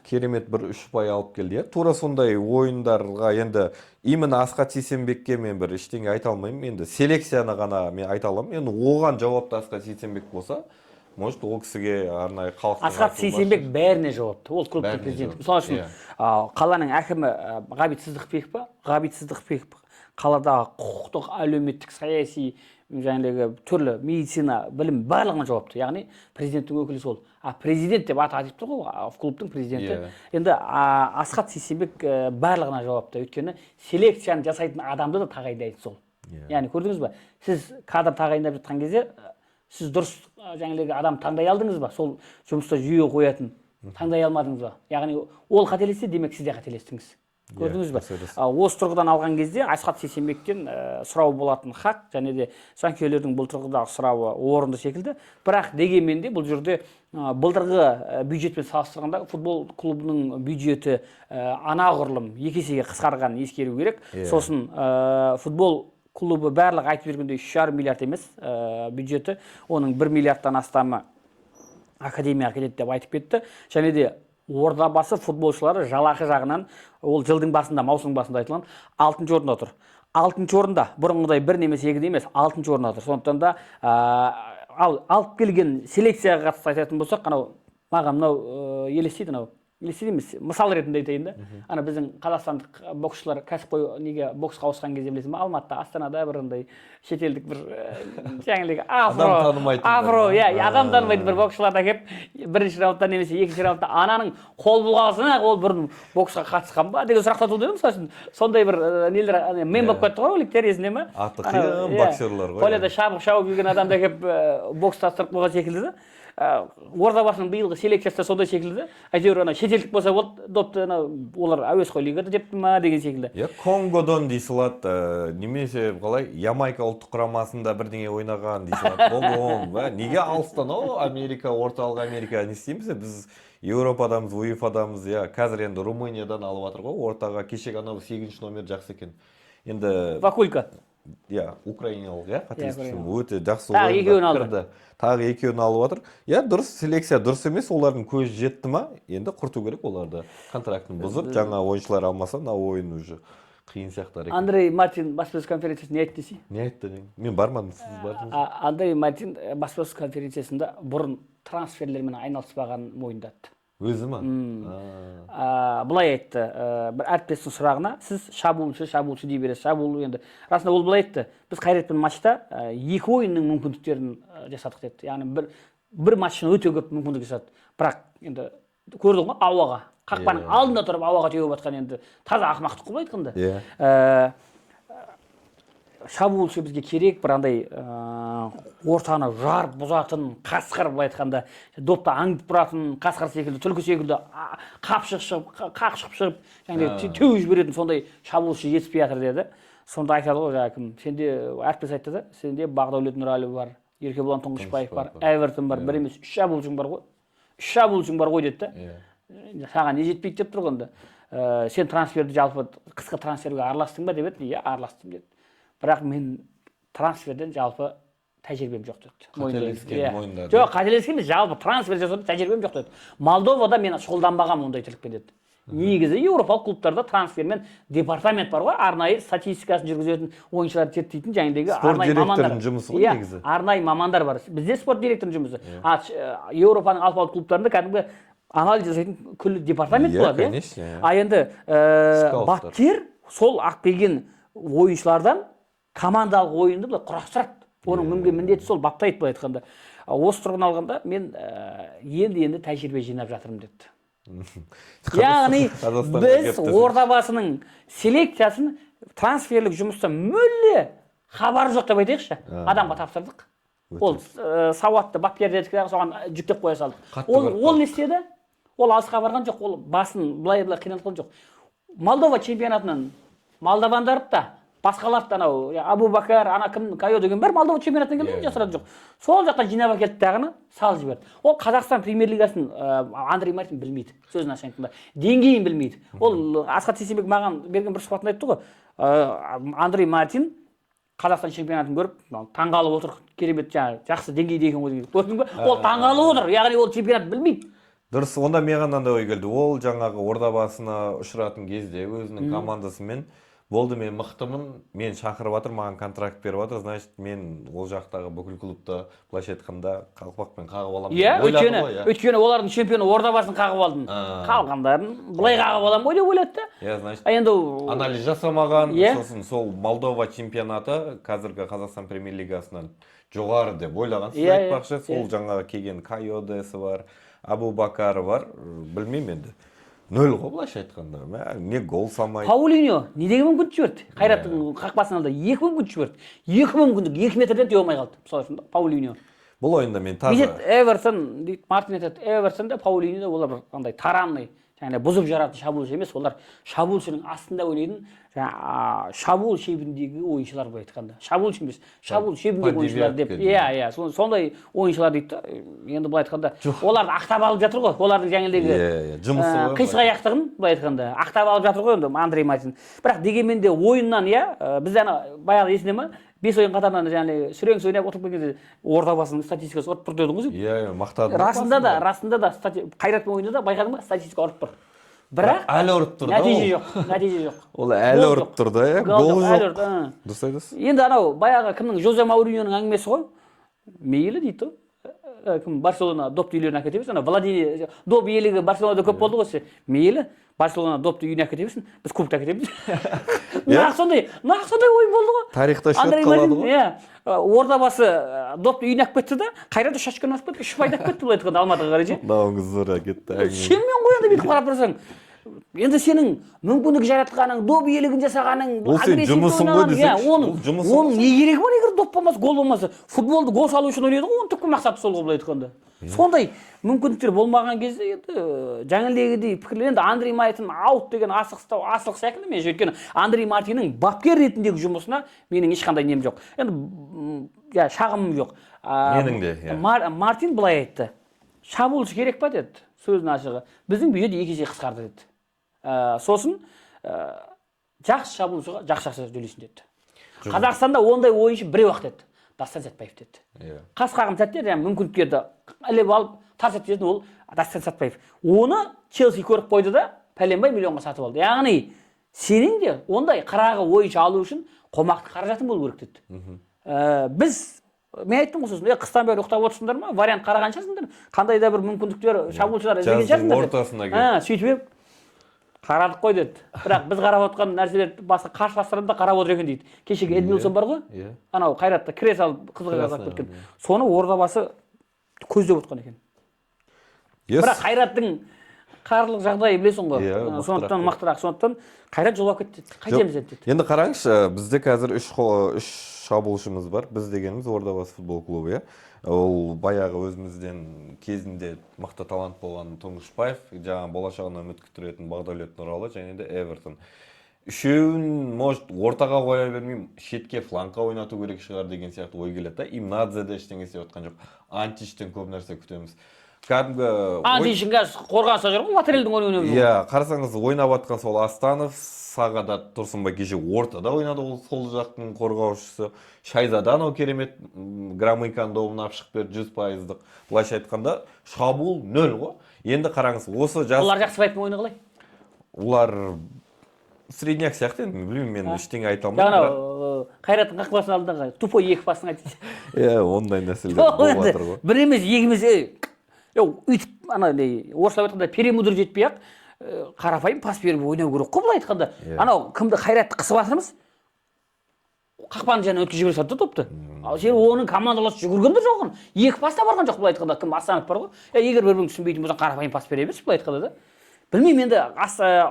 Керемет бір 3 ұпай алып келді. Тура сондай ойындарға енді именно Асхат Сейсенбекке мен бір ештеңе айта алмаймын. Енді селекцияны ғана мен айта аламын. Енді оған жауапты Асхат Сейсенбек болса, может ол кісіге арнайы халықтың Асхат Сейсенбек бәріне жауапты. Ол клубтың президенті. Мысалы үшін қаланың әкімі Ғабит Сыздықбеков қаладағы құқықтық, әлеуметтік, саяси жаңағы түрлі медицина, білім барлығына жауапты. Яғни президенттің өкілі сол. Президент деп аты айтып тұр ғой, клубтың президенті. Енді Асхат Сейсенбек барлығына жауапты. Өйткені селекцияны жасайтын адамды да тағайындайды сол. Яғни көрдіңіз ба? Сіз кадр тағайындап жатқан кезде сіз дұрыс жаңағы адам таңдай алдыңыз ба? Сол жұмыста жүйе қоятын таңдай алмадыңыз ба? Яғни ол қателессе, демек сіз де қателестіңіз. Көрдіңіз бе? Осы тұрғыдан алған кезде Асхат Сейсенбектен сұрау болатын хақ, және де жанкүйерлердің бұл тұрғыдағы сұрауы орынды секілді. Бірақ дегенмен де бұл жерде былтырғы бюджетпен салыстырғанда футбол клубының бюджеті анағұрлым 2 есеге қысқарғанын ескеру керек. Сосын футбол клубы барлық айтып жүргендей 3,5 миллиард емес бюджеті, оның 1 миллиардтан астамы академияға кетеді деп айтып кетті. Және де Ордабасы футболшылары жалақы жағынан ол жылдың басында, маусымның басында айтылған 6-шы орында тұр. 6-шы орында бұрынғыдай 1 немесе 2 емес, 6-шы орында тұр. Сондықтан да алып келген селекцияға қатысты айтатын болсақ, маған мынау елестейді, елестейді емес, мысал ретінде айтайын да. Ана біздің қазақстандық боксшылар кәсіпқой неге боксқа ауысқан кезде білесің бе, Алматыда, Астанада бірындай шетелдік бір жаңағыдай адам танымайтын бір боксшыларда келіп, бірінші раундта немесе екінші раундта ананың қол бұлғасына ол бұрын боксқа қатысқан ба деген сұрақтар туындайды. Мысалы сондай бір нелер мен болып кетті ғой, роликтер есінде ме? Аты қиын боксерлар ғой. Қолда шауып жүрген адамда келіп бокс тастырып қойған секілді. Ордабасының биылғы селекциясы сондай секілді. Әйтеуір шетелдік болса болды, допты олар әуесқой лигада депті ма деген секілді. Конгодон дей салады, немесе қалай Ямайка ұлттық құрамасында бірдеңе ойнаған дей салады. Неге алыстан Америка, орталық Америка не істейміз? Біз Еуропадамыз, УЕФАдамыз, қазір енді Румыниядан алып жатыр ғой, ортаға кешек 8-ші номер жақсы екен. Енді Вакулька. Украиналық, қателеспесем, өте жақсы ойында кірді. Тағы екеуін алып жатыр. Дұрыс, селекция дұрыс емес, олардың көзі жетті ма? Енді құрту керек оларды. Контрактын бұзып, жаңа ойыншылар алмаса, ойын уже қиын сияқты. Андрей Мартин баспасөз конференциясында не айтты десе? Не айтты? Мен бармадым, сіз бардыңыз. Андрей Мартин баспасөз конференциясында бұрын трансферлермен айналыспағанын мойындады. Өзі ма? Бұлай айтты, бір әріптестің сұрағына, сіз шабуылшы дей бересіз, шабуыл енді. Расында ол бұлай айтты, біз Қайратпен матчта 2 ойынның мүмкіндіктерін жасадық деді. Яғни бір матчын өте көп мүмкіндік жасады. Бірақ енді көрдің ғой, ауаға, қақпаның алдында тұрып ауаға теуіп жатқан енді таза ақымақтық қой айтқанда. Шабуылшы бізге керек, бір андай ортаны жарып бұзатын, қасқыр былай айтқанда, допта аңдып тұратын, қасқыр секілді, түлкі секілді қақшып шығып, теуіп жіберетін сондай шабуылшы жетіспей жатыр деді. Сонда айтады ғой, кім, сенде әріптес айтты да, сенде Бақдәулет Нұрәлі бар, Еркебұлан Тұңғышбаев бар, Эвертон бар, бір емес 3 шабуылшың бар ғой. 3 шабуылшың бар ғой деді да. Саған не жетпейді деп тұрғанда, сен трансферді жалпы қысқы трансферге араластың ба деп еді. Араластым деді. Бірақ мен трансферден жалпы тәжірибем жоқ деді. Қателескен мойындады. Жоқ, қателескен емес, жалпы трансфер жасауда тәжірибем жоқ деді. Молдовада мен шұғылданбағанмын ондай тірлікпен деді. Негізі Еуропалық клубтарда трансфермен департамент бар ғой, арнайы статистикасын жүргізетін, ойыншыларды зерттейтін жаңағыдегі арнайы мамандар. Спорт директорының жұмысы ғой негізі. Арнайы мамандар бар. Бізде спорт директорының жұмысы. Еуропаның алпауыт клубтарында кәдімгі анализ жасайтын күллі департамент болады. Енді бапкер сол алып келген ойыншылардан командалық ойынды былай құрастырады. Оның міндеті сол баптайды былай айтқанда. Осы тұрғыдан алғанда мен енді тәжірибе жинап жатырмын деді. Яғни біз Ордабасының селекциясын трансферлік жұмыста мүлде хабары жоқ деп айтайықшы. Адамға тапсырдық. Ол сауатты бапкер дедік, соған жүктеп қоя салдық. Ол не істеді? Ол алысқа барған жоқ, ол басын былай қиналған жоқ. Молдова чемпионатынан молдавандарды да басқаларды анау Абу Бакар, ана кім, Кайо деген бар, Молдова чемпионатынан келген жасырады жоқ. Сол жақтан жинап әкелді дағыны салып жіберді. Ол Қазақстан премьер-лигасын Андрей Мартин білмейді, сөзін ашайын айтқанда. Деңгейін білмейді. Ол Асхат Сейсенбек маған берген бір сұхбатында айтты ғой. Андрей Мартин Қазақстан чемпионатын көріп, таңғалып отыр, керемет жақсы деңгейде екен ғой. Көрдің бе? Ол таңғалып отыр, яғни ол чемпионат білмейді. Дұрыс, онда маған да ой келді. Ол жаңағы Ордабасына ұшыратын кезде өзінің командасымен болды, мен мықтымын, мен шақырып жатыр, маған контракт беріп жатыр, значит, мен ол жақтағы бүкіл клубта былайша айтқанда қалпақпен қағып аламын. Өйткені олардың чемпионы Ордабасын қағып алдым. Қалғандарын былай қағып аламын ғой деп ойлады да. Значит, анализ жасамаған, сосын сол Молдова чемпионаты қазіргі Қазақстан премьер-лигасынан жоғары деп ойлаған. Сіз айтпақшы, сол жаңағы келген Кайодесі бар, Абу Бакары бар, білмеймін енді. Нөл ғой былайша айтқанда. Не гол салмайды. Паулиньо не деген мүмкіндік жіберді? Қайраттың қақпасының алдында 2 мүмкіндік жіберді. 2 мүмкіндік, 2 метрден теуе алмай қалды. Мысалы үшін Паулиньо. Бұл ойында мен таза. Эвертон дейді, Мартин айтады, Эвертон да Паулиньо да олар андай таранный жаңағы бұзып жаратын шабуылшы емес, олар шабуылшының астында ойнайтын шабуыл шебіндегі ойыншылар былай айтқанда. Шабуылшы емес, шабуыл шебіндегі ойыншылар деп. Иә, сондай ойыншылар дейді. Енді былай айтқанда, оларды ақтап алып жатыр ғой. Олардың жаңағыдегі қисық-аяқтығын былай айтқанда ақтап алып жатыр ғой енді Андрей Мартин. Бірақ дегенмен де ойыннан бізде баяғы есінде ме? 5 ойын қатарынан жаңағы сүрең ойнап отырып келгенде ордабасының статистикасы ұрып тұр дедіңіз. Иә, мақтадым. Расында да Қайраттың ойынында да байқадың ба, статистика ұрып тұр. Бірақ әлі ұрып тұр да. Нәтиже жоқ. Ол әлі ұрып тұр да, гол жоқ. Дұрыс айтасыз. Енді баяғы кімнің Жозе Мауриньоның әңгімесі ғой. Мейлі дейді. Кім Барселона допты үйлерін әкете берсін. Владимир доп иелігі Барселонада көп болды ғой. Мейлі Барселона допты үйіне әкете берсін. Біз кубокты әкетеміз. Нақ сондай ойын болды ғой. Тарихта шөп қалады ғой. Ордабасы допты үйіне әкеп кетті да, Қайрат 3 очканы алып кетті, 3 пайда әкеп кетті былай айтқанда Алматыға қарай же. Дауыңыз зор кетті. Сенмен қоянды бүйтіп қарап тұрсаң. Енді сенің мүмкіндік жаратқаның, доп иелігін жасағаның, агрессивті ойнағаның, оның не керегі бар егер доп болмаса, гол болмаса? Футболды гол салу үшін ойнайды ғой, оның түпкі мақсаты сол ғой былай айтқанда. Сондай мүмкіндіктер болмаған кезде енді жаңағыдей пікірлер, енді Андрей Мартин аут деген асық секілді мен өйткені Андрей Мартиннің бапкер ретіндегі жұмысына менің ешқандай нем жоқ. Енді шағымым жоқ. Менің де. Мартин былай айтты. Шабуылшы керек па деді, сөздің ашығы. Біздің бюджет 2 есе қысқарды деді. Сосын жақсы шабуылшыға жақсы төлейсің деді. Қазақстанда ондай ойыншы біреу-ақ деді. Дастан Сәтбаев деді. Қас қағым сәтте мүмкіндіктерді іліп алып тарс ететін ол Дастан Сәтбаев. Оны Челси көріп қойды да, пәленбай миллионға сатып алды. Яғни сенің де ондай қырағы ойыншы алу үшін қомақты қаражатың болу керек деді. Мен айттым ғой сосын, қыстан бері ұйықтап отырсыңдар ма? Вариант қарағаншасыңдар. Қандай да бір мүмкіндіктер шабуылшылар іздеген шығарсыңдар. Сөйтіп қарадық қой деді. Бірақ біз қарап отқан нәрселер басқа қарсыластарында қарап отыр екен дейді. Кешегі Эдмилсон бар ғой? Анау Қайратта кіре салып қызға жазып кеткен. Соны Ордабасы көздеп отқан екен. Бірақ Қайраттың қаржылық жағдайы білесің ғой. Сондықтан мықтырақ. Сондықтан Қайрат жолап кетті. Қайтеміз деді. Енді қараңызшы, бізде қазір 3 шабуылшымыз бар. Біз дегеніміз Ордабасы футбол клубы, Ол баяғы өзімізден кезінде мықты талант болған Тұңғышбаев, жаңа болашағына үміт күттіретін Бағдәулет Нұралы және де Эвертон. Үшеуін, может, ортаға қоя бермеймін, шетке флангқа ойнату керек шығар деген сияқты ой келеді. Имнадзе ештеңе істеп отқан жоқ. Античтен көп нәрсе күтеміз. Античтің қорғанса жүр ғой, латералдың ойнап жүр. Иә, қарасаңыз ойнап жатқан сол Астанов, Сағадат Тұрсынбай кеше ортада ойнады, ол сол жақтың қорғаушысы. Шайзадан о керемет Громыканың добына шығып берді 100%. Былайша айтқанда шабуыл 0 ғой. Енді қараңыз, осы жас. Олар Жақсыбаевтың ойыны қалай? Олар средняк сияқты, білмеймін, мен ештеңе айта алмаймын. Қайраттың қақпасының алдында тупой екі пасын айтты. Иә, ондай нәрселер болып жатыр ғой. Бір емес, екі емес, үйтіп орысылап айтқанда перемудр жетпей-ақ қарапайым пас беріп ойнау керек қой былай айтқанда. Анау кімді Қайратты қысып жатырмыз? Қақпаны жаңа өткізіп жібере салды топты. Сен оның командаласы жүгірген де жоқын. Екі пас та барған жоқ былай айтқанда. Кім Астанов бар ғой? Егер бір-бірін түсінбейтін болсаң қарапайым пас бере берші былай айтқанда да. Білмеймін енді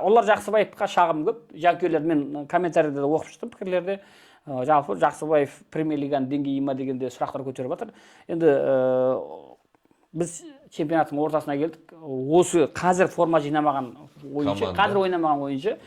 олар Жақсыбаевқа шағым көп. Жанкүйерлер мен комментарийде оқып шықтым пікірлерде. Жалпы Жақсыбаев премьер лиганың деңгейі ма дегенде сұрақтар көтеріп жатыр. Енді біз чемпионаттың ортасына келдік. Осы қазір форма жинамаған ойыншы, қазір ойнамаған ойыншы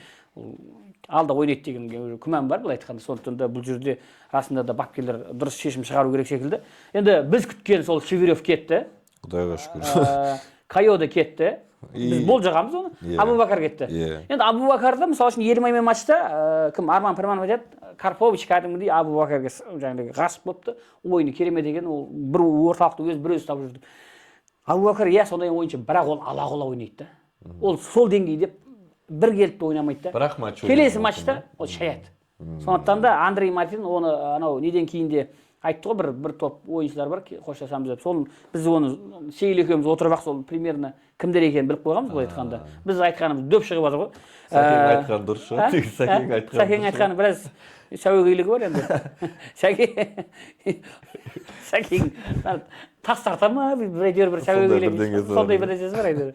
алда ойнайды деген күмән бар былай айтқанда. Сондықтан да бұл жерде расында да бапкерлер дұрыс шешім шығару керек секілді. Енді біз күткен сол Шевирев кетті. Құдайға шүкір. Кайода кетті. Біз болжағанбыз оны. Абубакар кетті. Енді Абубакарды мысалы үшін Елімаймен матчта кім Арман Пірманов айтады, Карпович кәдімгідей Абубакарға жаңағыдай ғашық болыпты. Ойыны керемет екен, ол бір орталықты бір өзі тауып жүрді. Абубакар сондай ойыншы, бірақ ол ала-құла ойнайды да. Ол сол деңгейде бір келіп ойнамайды да. Келесі матчта ол шаяды. Сондықтан да Андрей Мартин оны анау неден кейін де айтты ғой, бір топ ойыншылар бар, қоштасамыз деп. Сол біз оны Сейіл екеуміз отырып-ақ сол примерно кімдер екенін біліп қойғанбыз былай айтқанда. Біз айтқанымыз дөп шығып жатыр ғой. Сәкең айтқан дұрыс шығар. Сәкең айтқаны біраз сәуегейлігі бар енді. Сәкең тас тарта ма, бір сәуегейлігі, сондай бір нәрсесі бар енді.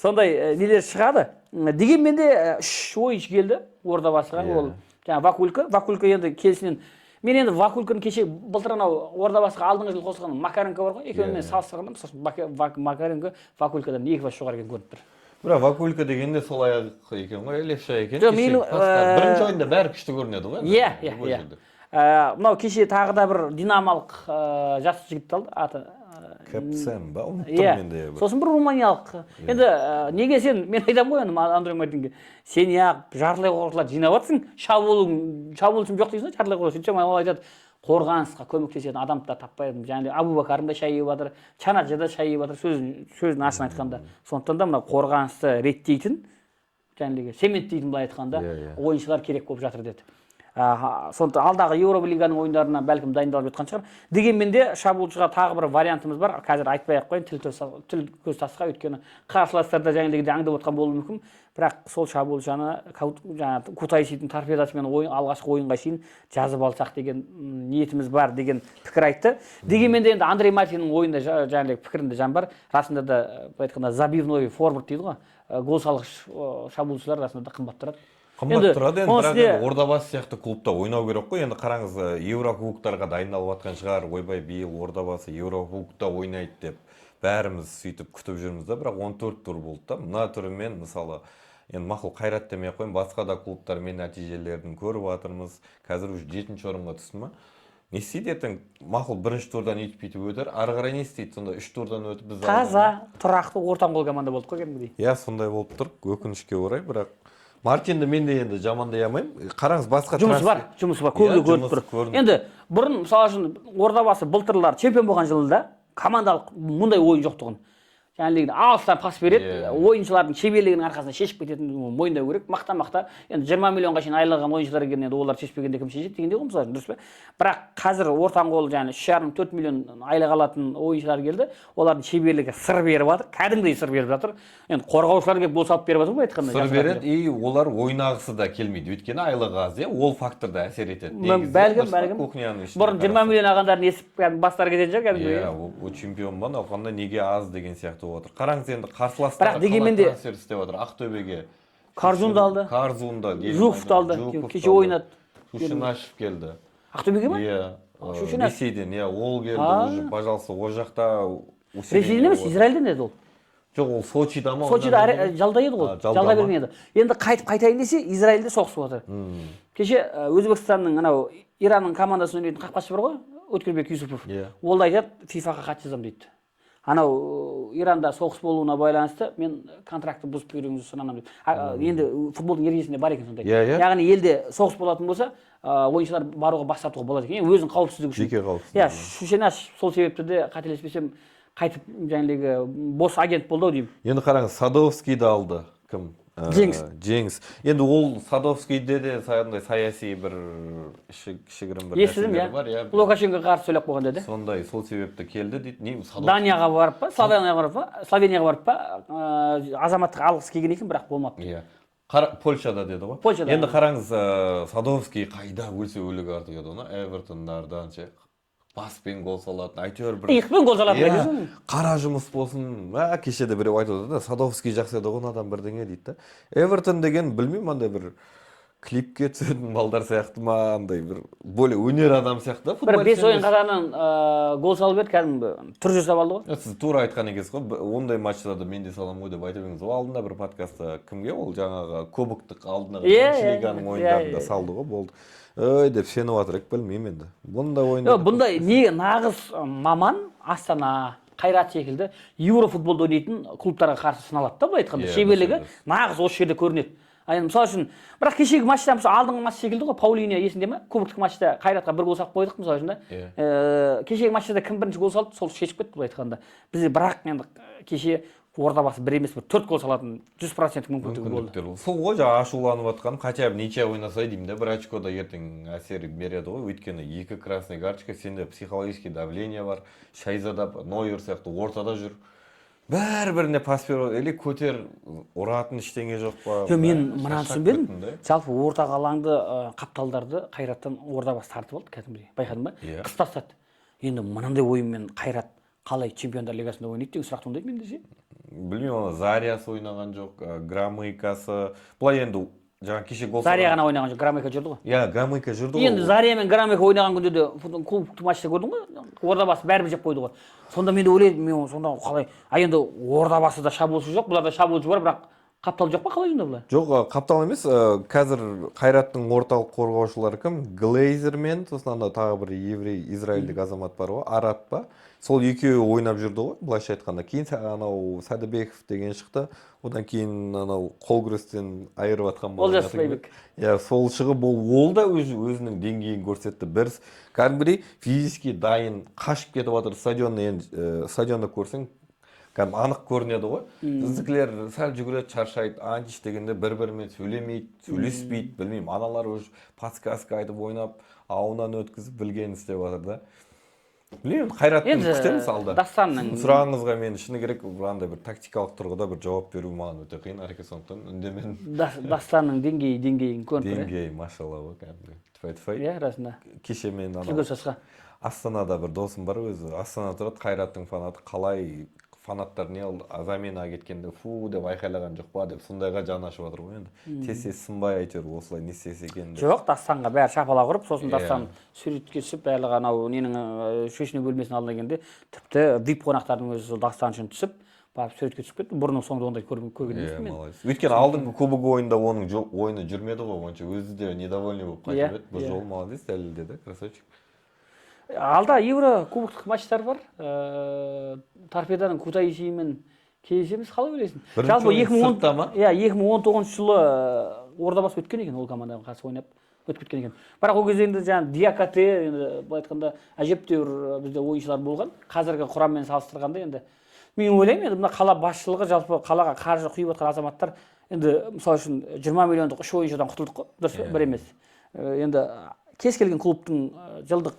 Сондай нелер шығады. Дегенмен де 3 ойыншы келді Ордабасыға. Ол жаңа Вакулька енді келісінен. Мен енді Вакульканы кеше былтыр анау Ордабасыға алдыңғы жыл қосылған Макаренко бар ғой, екеуімен салыстырғанда Макаренко Вакулькадан 2 пас жоғары екен көрініп тұр. Бірақ Вакулька дегенде сол аяқ екен ғой, левша екен. Жоқ, мейлі, бірінші ойында бәрі күшті көрінеді ғой. Иә. Мынау кеше тағы да бір динамалық жас жігіт алды, аты Кэпсем ба, ұмыттым менде. Сосын бір румыниялық. Енді неге сен, мен айтам ғой Андрей Мартинге, сен жартылай қорғаушылар жинап жатсың, шабуылшым жоқ дейсің, жартылай қорғаушы. Сөйтсем ол айтады, қорғанысқа көмектесетін адамды да таппай жатырмын. Жаңағы Абубакардың да шайып жатыр, Чанаджа да шайып жатыр, сөзін ашын айтқанда. Сондықтан да мына қорғанысты реттейтін, жаңағы цементтейтін былай айтқанда ойыншылар керек болып жатыр деді. Сондықтан алдағы Еуропалиганың ойындарына бәлкім дайындалып жатқан шығар. Дегенмен де шабуылшыға тағы бір вариантымыз бар. Қазір айтпай-ақ қояйын, тіл көз тасқа, өйткені қарсыластар да жаңағыдей аңдып отқан болуы мүмкін. Бірақ сол шабуылшыны Кутайсидің торпедасымен алғашқы ойынға шейін жазып алсақ деген ниетіміз бар деген пікір айтты. Дегенмен де енді Андрей Мартиннің ойында жаңағыдай пікірінде жан бар. Расында да айтқанда забивной форвард дейді ғой. Гол салғыш шабуылшылар расында да қымбат тұрады. Қымбат тұрады, бірақ Ордабасы сияқты клубта ойнау керек қой. Енді қараңыз, Еврокубоктарға дайындалып жатқан шығар. Ойбай, биыл Ордабасы Еврокубокта ойнайды деп бәріміз сөйтіп күтіп жүрміз да, бірақ 14 тур болды да. Мына түрімен мысалы, енді мақұл Қайрат демей қойын, басқа да клубтармен нәтижелерін көріп жатырмыз. Қазір уже 7-ші орынға түсті ма? Не істейді ертең? Мақұл бірінші турдан өйтіп өтер, ары қарай не істейді? Сонда 3 турдан өтіп біз таза, тұрақты ортан қол команда болдық қой кәдімгідей. Иә, сондай болып тұр, өкінішке орай, бірақ Мартинді мен де енді жамандай алмаймын. Қараңыз, басқа жұмысы бар, көбі көріп тұр. Енді бұрын мысалы үшін Ордабасы былтырлар чемпион болған жылында командалық мұндай ойын жоқтығын. Жаңағыдай алыстан пас береді, ойыншылардың шеберлігінің арқасында шешіп кететінін мойындау керек. Мақта. Енді 20 миллионға шейін айлаған ойыншылар келген, енді олар шешпегенде кім шешеді дегенде ғой мысалы, дұрыс па? Бірақ қазір ортан қол жаңағы 3,5-4 миллион айлық алатын ойыншылар келді. Олардың шеберлігі сыр беріп жатыр, кәдімгідей сыр беріп жатыр. Енді қорғаушылар келіп гол салып беріп жатыр ғой айтқанда. Сыр береді, и олар ойнағысы да келмейді. Өйткені айлығы аз, ол фактор да әсер етеді. Бәлкім. Бұрын 20 миллион алғандарын естіп бастары кететін шығар кәдімгідей. О чемпион ба, науқанда неге аз деген сияқты отыр. Қараңыз, енді қарсыластар трансфер істеп отыр. Ақтөбеге Карзунды алды. Жуковты алды. Кеше ойнады. Шушинашев келді. Ақтөбеге ма? Иә. Ресейден, ол келді. Пожалуйста, о жақта Ресейден емес, Израильден еді ол. Жоқ, ол Сочида ма? Сочида жалда еді ғой. Жалда берген еді. Енді қайтайын десе, Израильде соғысып отыр. Кеше Өзбекстанның анау Иранның командасын ойнайтын қақпашы бар ғой, Өткелбек Юсупов. Ол да айтады, FIFA-ға хат жазамын дейді. Анау Иранда соғыс болуына байланысты мен контрактты бұзып беруіңізді сұранамын деп. Енді футболдың ережесінде бар екен сондай. Яғни елде соғыс болатын болса, ойыншылар баруға бас тартуға болады екен. Өзінің қауіпсіздігі үшін. Жеке қауіпсіздігі. Иә, Шушенаш сол себепті де қателеспесем қайтып жаңағыдегі бос агент болды ау деймін. Енді қараңыз, Садовскийді алды. Кім? Жеңіс. Енді ол Садовскийде де саяси бір кішігірім бір нәрселер бар. Лукашенко қарсы сөйлеп қойған деді. Сондай, сол себепті келді дейді. Данияға барып па, Словенияға барып па, азаматтық алғысы келген екен, бірақ болмапты. Польшада деді ғой. Енді қараңыз, Садовский қайда өлсе өлігі артық еді оны, Эвертондардан ше. Баспен гол салатын, әйтеуір бір... Иықпен гол салатын. Қара жұмыс болсын, кешеде біреу айтып отыр да, Садовский жақсы еді ғой, адам бірдеңе дейді. Эвертон деген білмеймін, андай бір клипке түсетін балдар сияқты ма, андай бір более өнер адам сияқты. Бір 5 ойын қатарынан гол салып еді, кәдімгі түр жасап алды ғой. Сіз тура айтқан екенсіз ғой, ондай матчта да мен де салам ғой деп айтып едіңіз. Ол алдында бір подкастта кімге, ол жаңағы кубоктық алдында лиганың ойындарында салды ғой, болды. Деп сеніп жатыр, білмеймін енді. Бұндай ойында... Бұндай нағыз маман Астана, Қайрат секілді Еврофутболда ойнайтын клубтарға қарсы сыналады да, былай айтқанда. Шеберлігі нағыз осы жерде көрінеді. Мысалы үшін, бірақ кешегі матчта, алдыңғы матч секілді ғой, Паулиния есінде ма? Кубоктық матчта Қайратқа бір гол салып қойдық мысалы үшін да. Кешегі матчта кім бірінші гол салды, сол шешіп кетті былай айтқанда. Бізде бірақ енді кеше Ордабасы бір емес, бір 4 гол салатын 100% мүмкіндігі болды. Сол ғой жаңа ашуланып жатқан, хотя бы ничья ойнаса деймін де, бір очко да ертең әсер береді ғой. Өйткені 2 красный карточка, сенде психологический давление бар, Шайзада, Нойер сияқты ортада жүр. Бәрі-біріне пас беріп, или көтер, ұратын ештеңе жоқ па? Жоқ, мен мынаны түсінбедім. Жалпы ортақ алаңды қапталдарды Қайраттан Ордабасы тартып алды, кәдімгідей. Байқадың ба? Қыс тастады. Енді мынандай ойынмен Қайрат қалай чемпиондар лигасында ойнайды деген сұрақ туындайды менде ше. Білмеймін, Зарясы ойнаған жоқ, Громыкасы. Бұлай енді жаңа кеше гол Зария ғана ойнаған жоқ, Громыко жүрді ғой. Иә, Громыко жүрді ғой. Енді Зария мен Громыко ойнаған күнде де клубтық матчта көрдің ғой? Ордабасы бәрібір жеп қойды ғой. Сонда мен де ойлаймын, мен сонда қалай? Енді Ордабасыда шабуылшы жоқ, бұларда шабуылшы бар, бірақ қапталып жоқ па қалай сонда бұлар? Жоқ, қаптал емес. Қазір Қайраттың орталық қорғаушылары кім? Глейзер мен сосын анда тағы бір еврей, израильдік азамат бар ғой, Арат па? Сол екеуі ойнап жүрді ғой, былайша айтқанда. Кейін анау Садыбеков деген шықты. Одан кейін анау қол күрестен айырып атқан Олжас Байбек. Иә, сол шығып ол да өзінің деңгейін көрсетті. Бір кәдімгідей физически дайын қашып кетіп жатыр стадионда, енді стадионда көрсең кәдімгі анық көрінеді ғой. Біздікілер сәл жүгіреді, шаршайды, антиш дегенде бір-бірімен сөйлемейді, сөйлеспейді, білмеймін, аналар уже подсказка айтып ойнап, ауынан өткізіп білгенін істеп жатыр да. Білмеймін, Қайраттың күтеміз алда. Дастанның сұрағыңызға мен шыны керек, андай бір тактикалық тұрғыда бір жауап беру маған өте қиын, әрекет сондықтан үндемен. Дастанның деңгейін көріп тұр. Деңгей, машалла ғой, кәдімгі. Тфай-тфай. Иә, расында. Кеше мен Астанада бір досым бар өзі. Астана тұрады, Қайраттың фанаты, қалай фанаттар не алды, замена кеткенде фу деп айқайлаған жоқ па деп сондайға жаны ашып жатыр ғой енді. Тез сынбай әйтеуір осылай не істесе екен деп. Жоқ, Дастанға бәрі шапалақ ұрып, сосын Дастан суретке түсіп, барлығы анау ненің шешіне бөлмесіне алдына келгенде тіпті VIP қонақтардың өзі Дастан үшін түсіп, барып суретке түсіп кетті. Бұрын соңды ондай көрген емеспін мен. Өйткені алдыңғы кубок ойында оның ойыны жүрмеді ғой, онша өзі де недовольный болып қайтып еді. Бұл жолы молодец, дәлелдеді, красавчик. Алда Евро кубоктық матчтар бар. Торпедоның Кутаисимен кездесеміз, қалай ойлайсың? Жалпы 2019 жылы Ордабасы өткен екен, ол командаға қарсы ойнап өтіп кеткен екен. Бірақ ол кезде енді жаңа Диакате, енді былай айтқанда әжептәуір бізде ойыншылар болған. Қазіргі құраммен салыстырғанда енді мен ойлаймын, енді мына қала басшылығы жалпы қалаға қаржы құйып жатқан азаматтар енді мысалы үшін 20 миллиондық 3 ойыншыдан құтылдық қой, дұрыс па? Бір емес. Енді кез келген клубтың жылдық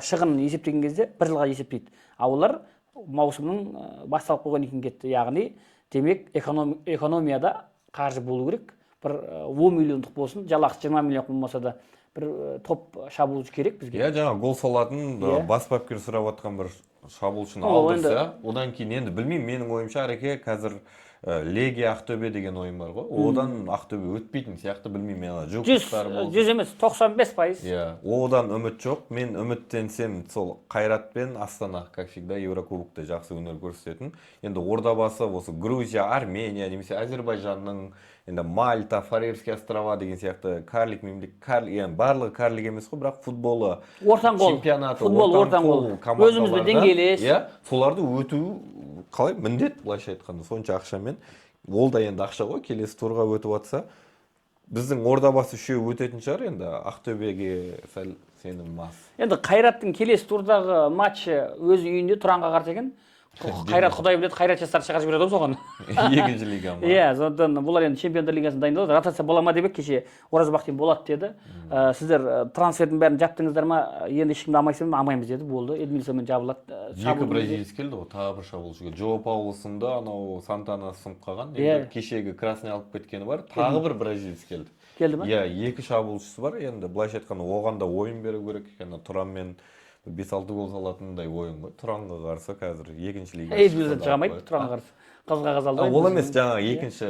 шығынын есептеген кезде бір жылға есептейді. А олар маусымның басталып қойған екен кетті. Яғни, демек экономияда қаржы болу керек. Бір 10 миллиондық болсын, жалақысы 20 миллион болмаса да бір топ шабуылшы керек бізге. Иә, жаңа гол салатын бас бапкер сұрап жатқан бір шабуылшыны алдырса, одан кейін енді білмеймін, менің ойымша Ареке қазір Легия Ақтөбе деген ойын бар ғой. Одан Ақтөбе өтпейтін сияқты, білмеймін, мен жүктері болды. 100 емес, 95%. Иә, одан үміт жоқ. Мен үміттенсем сол Қайрат пен Астана, как всегда, Еврокубокта жақсы өнер көрсететін. Енді Ордабасы осы Грузия, Армения, немесе Әзербайжанның, енді Мальта, Фарерский острова деген сияқты карлик мемлекет, барлығы карлик емес қой, бірақ футболы, чемпионаты, ортан қол, өзімізді деңгейлес. Соларды өту қалай міндет, былайша айтқанда, сонша ақшамен. Ол да енді ақша ғой, келесі турға өтіп жатса, біздің Ордабасы үшеуі өтетін шығар, енді Ақтөбеге сәл сенім мас. Енді Қайраттың келесі турдағы матчы өз үйінде Тұранға қарсы екен. Қайрат Құдай біледі, Қайрат жастар шығарып жібереді ғой соған. Екінші лига ма? Иә, сондықтан бұлар енді чемпиондар лигасына дайындалады. Ротация бола ма деп кеше Оразбақтен болады деді. Сіздер трансфердің бәрін жаптыңыздар ма? Енді ешкімді алмайсың ба? Алмаймыз деді. Болды. Эдмилсонмен жабылады. Екі бразилец келді ғой, тағы бір шабуылшы келді. Джо Пауло сынды, анау Сантана сынып қалған. Енді кешегі красный алып кеткені бар. Тағы бір бразилец келді. Келді ма? Иә, екі шабуылшысы бар. Енді былайша айтқанда оған да ойын беру керек. Тұранмен 5-6 гол салатындай ойын ғой. Тұранға қарсы қазір екінші лига. Эдмилсон шығамайды Тұранға қарсы. Қызға қазалдай. Ол емес, жаңа екінші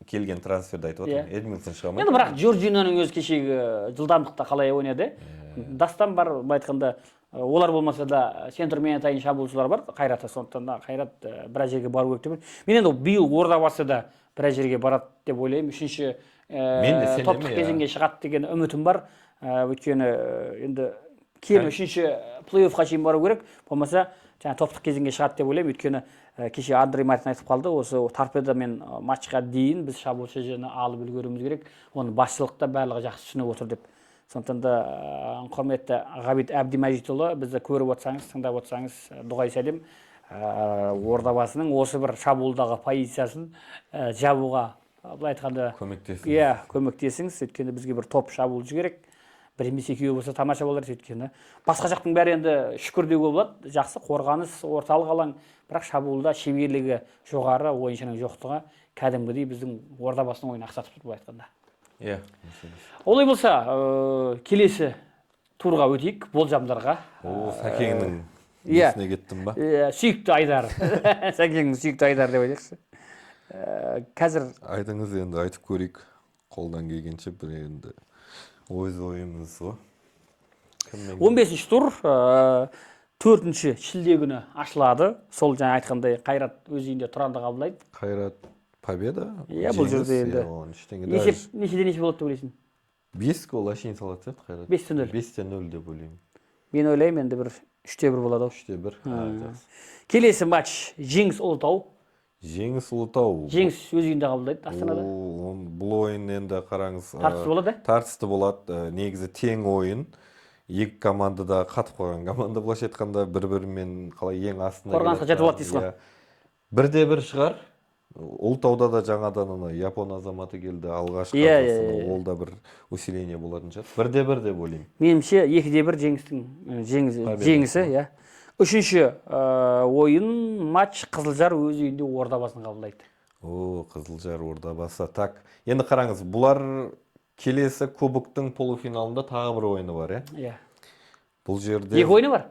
келген трансферді айтып отырмын. Эдмилсон шығамайды. Енді бірақ Жоржиноның өз кешегі жылдамдықта қалай ойнады? Дастан бар, айтқанда олар болмаса да центрмен атайын шабуылшылар бар. Қайратта, сондықтан да Қайрат біраз жерге бару керек деп. Мен енді биыл Ордабасыда біраз жерге барады деп ойлаймын. Үшінші топтық кезеңге шығады деген үмітім бар. Өйткені енді кем үшінші плей-оффқа шейін бару керек, болмаса топтық кезеңге шығады деп ойлаймын. Өйткені кеше Андрей Мартин айтып қалды, осы торпедомен матчқа дейін біз шабуылшы жеріне алып үлгеруіміз керек. Оны басшылықта барлығы жақсы түсініп отыр деп. Сондықтан да құрметті Ғабит Әбдімәжитұлы, бізді көріп отырсаңыз, тыңдап отырсаңыз, дұғай сәлем. Ордабасының осы бір шабуылдағы позициясын жабуға былай айтқанда көмектесіңіз. Өйткені бізге бір топ шабуылшы керек. Бір емес екеуі болса тамаша болар. Өйткені басқа жақтың бәрі енді шүкір деуге болады. Жақсы қорғаныс, орталық алаң, бірақ шабуылда шеберлігі жоғары, ойыншының жоқтығы кәдімгідей біздің Ордабасының ойын ақсатып тұр былай айтқанда. Иә. Олай болса, келесі турға өтейік, болжамдарға. Сәкеңнің несіне кеттім ба? Сүйікті Айдар. Сәкеңнің сүйікті Айдар деп айтайықшы. Қазір айтыңыз енді, айтып көрейік. қолдан келгенше бір енді өз ойымыз ғой. 15-ші тур 4-ші шілде күні ашылады. Сол жаңа айтқандай Қайрат өз үйінде Тұранды қабылдайды. Қайрат победа. Иә, бұл жерде енді. Есеп нешеде неше болады деп ойлайсың? 5 гол ашейін салады сияқты Қайрат. 5-0. 5-0 деп ойлаймын. Мен ойлаймын енді бір 3-1 болады. 3-1. Келесі матч Жеңіс Ұлытау. Жеңіс Ұлытау. Жеңіс өз үйінде қабылдайды Астанада. Бұл ойын енді қараңыз. Тартысты болады? Тартысты болады. Негізі тең ойын. Екі команда да қатып қойған команда, былайша айтқанда бір-бірімен қалай ең астына қорғанысқа жетіп алады дейсіз ғой. Бірде-бір шығар. Ұлытауда да жаңадан Япон азаматы келді, алғашқы қазақстан, ол да бір усиление болатын шығар. Бірде-бір деп ойлаймын. Меніңше 2-1 Жеңістің жеңісі, иә. Үшінші ойын матч Қызылжар өз үйінде Ордабасын қабылдайды. Қызылжар Ордабасы. Так, енді қараңыз, бұлар келесі кубоктың полуфиналында тағы бір ойыны бар, иә? Бұл жерде... Екі ойыны бар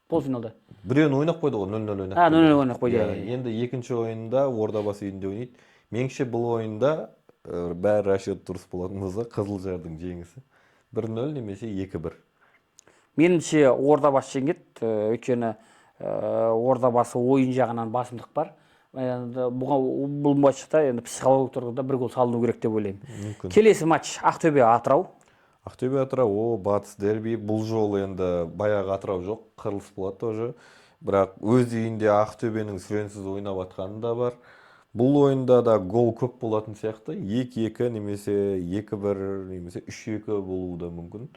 полуфиналда. Біреуін ойнақ қойды ғой, 0-0 ойнақ. 0-0 ойнақ қойды. Енді екінші ойында Ордабасы үйінде ойнайды. Меніңше бұл ойында бәрі расчет дұрыс болатын болса, Қызылжардың жеңісі 1-0 немесе 2-1. Меніңше Ордабасы жеңеді, өйткені Ордабасы ойын жағынан басымдық бар. Бұл матчта енді психологиялық тұрғыда бір гол салыну керек деп ойлаймын. Келесі матч Ақтөбе Атырау. Ақтөбе Атырау, батыс дерби. Бұл жолы енді баяғы Атырау жоқ, қырылыс болады тоже. Бірақ өз үйінде Ақтөбенің сүренсіз ойнап атқаны да бар. Бұл ойында да гол көп болатын сияқты. 2-2 немесе 2-1 немесе 3-2 болуы да мүмкін.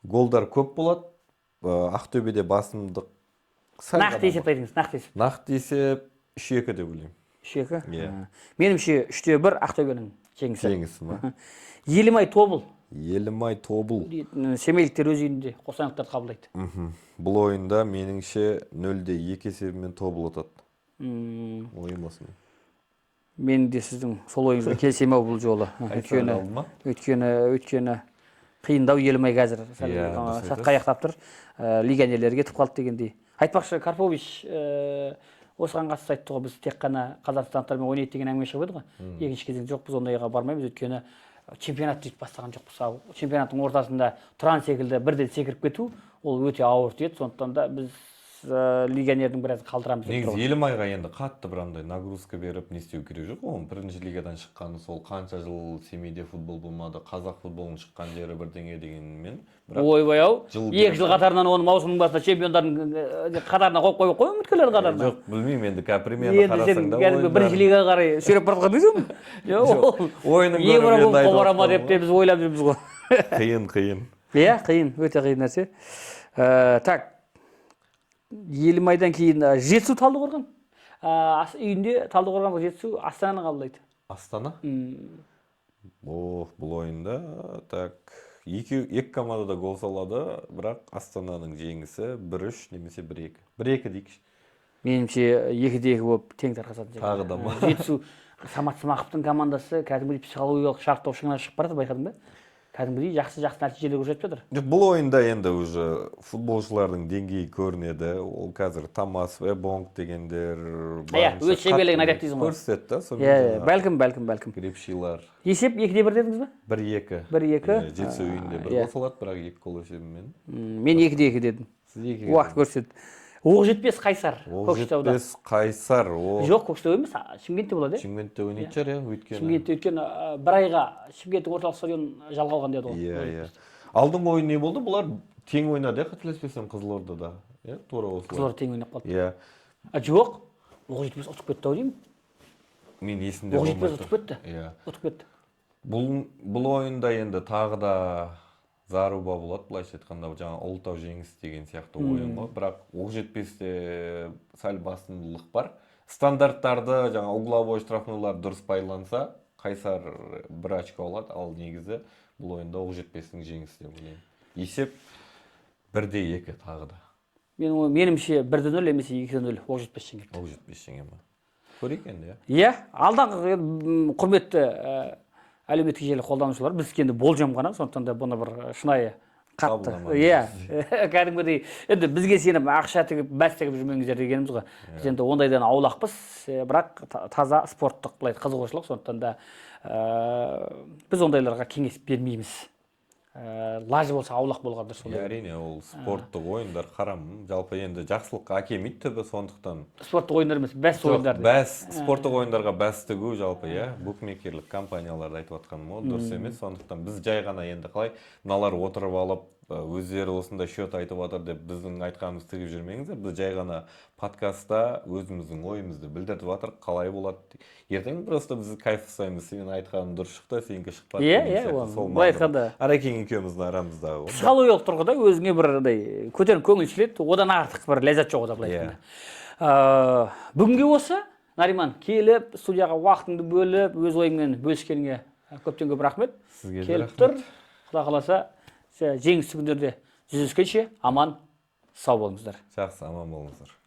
Голдар көп болады. Ақтөбеде басымдық. Нақты есеп айтыңыз, нақты есеп. Нақты есеп 3-2 деп ойлаймын. 3-2? Меніңше 3-1 Ақтөбенің жеңісі. Жеңісі ма? Елімай Тобыл. Елімай Тобыл. Семейліктер өз үйінде қосановтарды қабылдайды. Бұл ойында меніңше 0-2 есебімен Тобыл ұтады. Ойым осыны. Мен де сіздің сол ойыңызға келсем-ау бұл жолы. Өйткені қиындау Елімай қазір сатқа аяқтап тұр. Легионерлерге кетіп қалды дегендей. Айтпақшы, Карпович осыған қатысты айтты ғой, біз тек қана қазақстандықтармен ойнайды деген әңгіме шығып еді ғой. Екінші кезең жоқ, біз ондайға бармаймыз, өйткені чемпионат дейді бастаған жоқпыз. Чемпионаттың ортасында Тұран секілді бірден секіріп кету, ол өте ауыр тиеді, сондықтан да біз легионердің біраз қалдырамыз. Негізі Елімайға енді қатты бірандай нагрузка беріп не істеу керек жоқ. Оның бірінші лигадан шыққаны сол қанша жыл Семейде футбол болмады, қазақ футболының шыққан жері бірдеңе дегенмен. Ойбай-ау, 2 жыл қатарынан оны маусымның басында чемпиондардың қатарына қойып қой үміткерлер қатарына. Жоқ, білмеймін, енді премияны қарасаң да ойын. Бірінші лигаға қарай сүйреп бара жатқан дейсің? Жоқ, ойының көріп енді барама деп те біз ойлап жүрміз ғой. Қиын. Иә, қиын, өте қиын нәрсе. Так, Елімайдан кейін Жетісу Талдықорған. Үйінде Талдықорғанға Жетісу Астананы қабылдайды. Астана? Бұл ойында так екі команда да гол салады, бірақ Астананың жеңісі 1-3 немесе 1-2. 1-2 дейікші. Меніңше 2-2 болып тең тарқасатын. Тағы да ма? Жетісу Самат Смақовтың командасы кәдімгідей психологиялық шарықтау шыңына шығып барады, байқадың ба? Кәдімгідей жақсы нәтижелер көрсетіп жатыр. Бұл ойында енді уже футболшылардың деңгейі көрінеді. Ол қазір Томас Эбонг дегендер өз шеберлігін айтады дейсің ғой. Көрсетті. Бәлкім. Грепшилар. Есеп 2-1 дедіңіз ба? 1-2. 1-2. Жетісу үйінде бір гол салады, бірақ 2 гол есебімен. Мен 2-2 дедім. Сіз 2-2. Уақыт көрсетті. Оқ-жетпес Қайсар. Оқ-жетпес Қайсар. Жоқ, Көкшетау емес, Шымкентте болады. Шымкентте ойнайды шығар, өйткені. Шымкентте өйткені бір айға Шымкенттің орталық стадион жалға алған деді ғой. Иә. Алдыңғы ойын не болды? Бұлар тең ойнады, қателеспесем Қызылордада. Тура осылай. Қызылорда тең ойнап қалды. Иә. Жоқ, Оқ-жетпес ұтып кетті ау деймін. Мен есімде болмайды. Оқ-жетпес ұтып кетті. Иә. Ұтып кетті. Бұл ойында енді тағы да заруба болады, былайша айтқанда жаңа Ұлытау жеңіс деген сияқты ойын ғой. Бірақ Оқ-жетпесте сәл басымдылық бар. Стандарттарды жаңа угловой штрафнойлар дұрыс пайдаланса, Қайсар 1 очко алады, ал негізі бұл ойында Оқ-жетпестің жеңісі деп ойлаймын. Есеп 1-2 тағы да. Меніңше 1-0 немесе 2-0 Оқ-жетпес жеңеді. Оқ-жетпес жеңе ма? Көрейік енді, иә. Иә, алдағы құрметті әлеуметтік желі қолданушылар, біз енді болжам ғана, сондықтан да бұны бір шынайы қатты. Иә, кәдімгідей енді бізге сеніп ақша тігіп бәс тігіп жүрмеңіздер дегеніміз ғой. Біз енді ондайдан аулақпыз, бірақ таза спорттық былай қызығушылық, сондықтан да біз ондайларға кеңес бермейміз. Лажы болса аулақ болғандар сондай. Әрине, ол спорттық ойындар қарам, жалпы енді жақсылыққа әкелмейді түбі, сондықтан. Спорттық ойындар емес, бәс ойындар. Спорттық ойындарға бәс тігу жалпы, букмекерлік компанияларды айтып жатқаным ол дұрыс емес, сондықтан біз жай ғана енді қалай мыналар отырып алып өздері осындай счет айтып жатыр деп біздің айтқанымызды тігіп жүрмеңіздер. Біз жай ғана подкастта өзіміздің ойымызды білдіріп жатыр, қалай болады. Ертең просто біз кайф жасаймыз, сен айтқаның дұрыс шықты, сенікі шықпады. Былай айтқанда Арекең екеуміздің арамыздағы. Психологиялық тұрғыда өзіңе бір көтеріңкі көңіл келеді, одан артық бір ләззат жоқ ода былай айтқанда. Бүгінге осы, Нариман, келіп, студияға уақытыңды бөліп, өз ойыңмен бөліскеніңе көптен көп рахмет. Сізге де рахмет. Келіп тұр, Құда қаласа, жеңісті күндерде жүздескенше аман, сау болыңыздар. Жақсы, аман болыңыздар.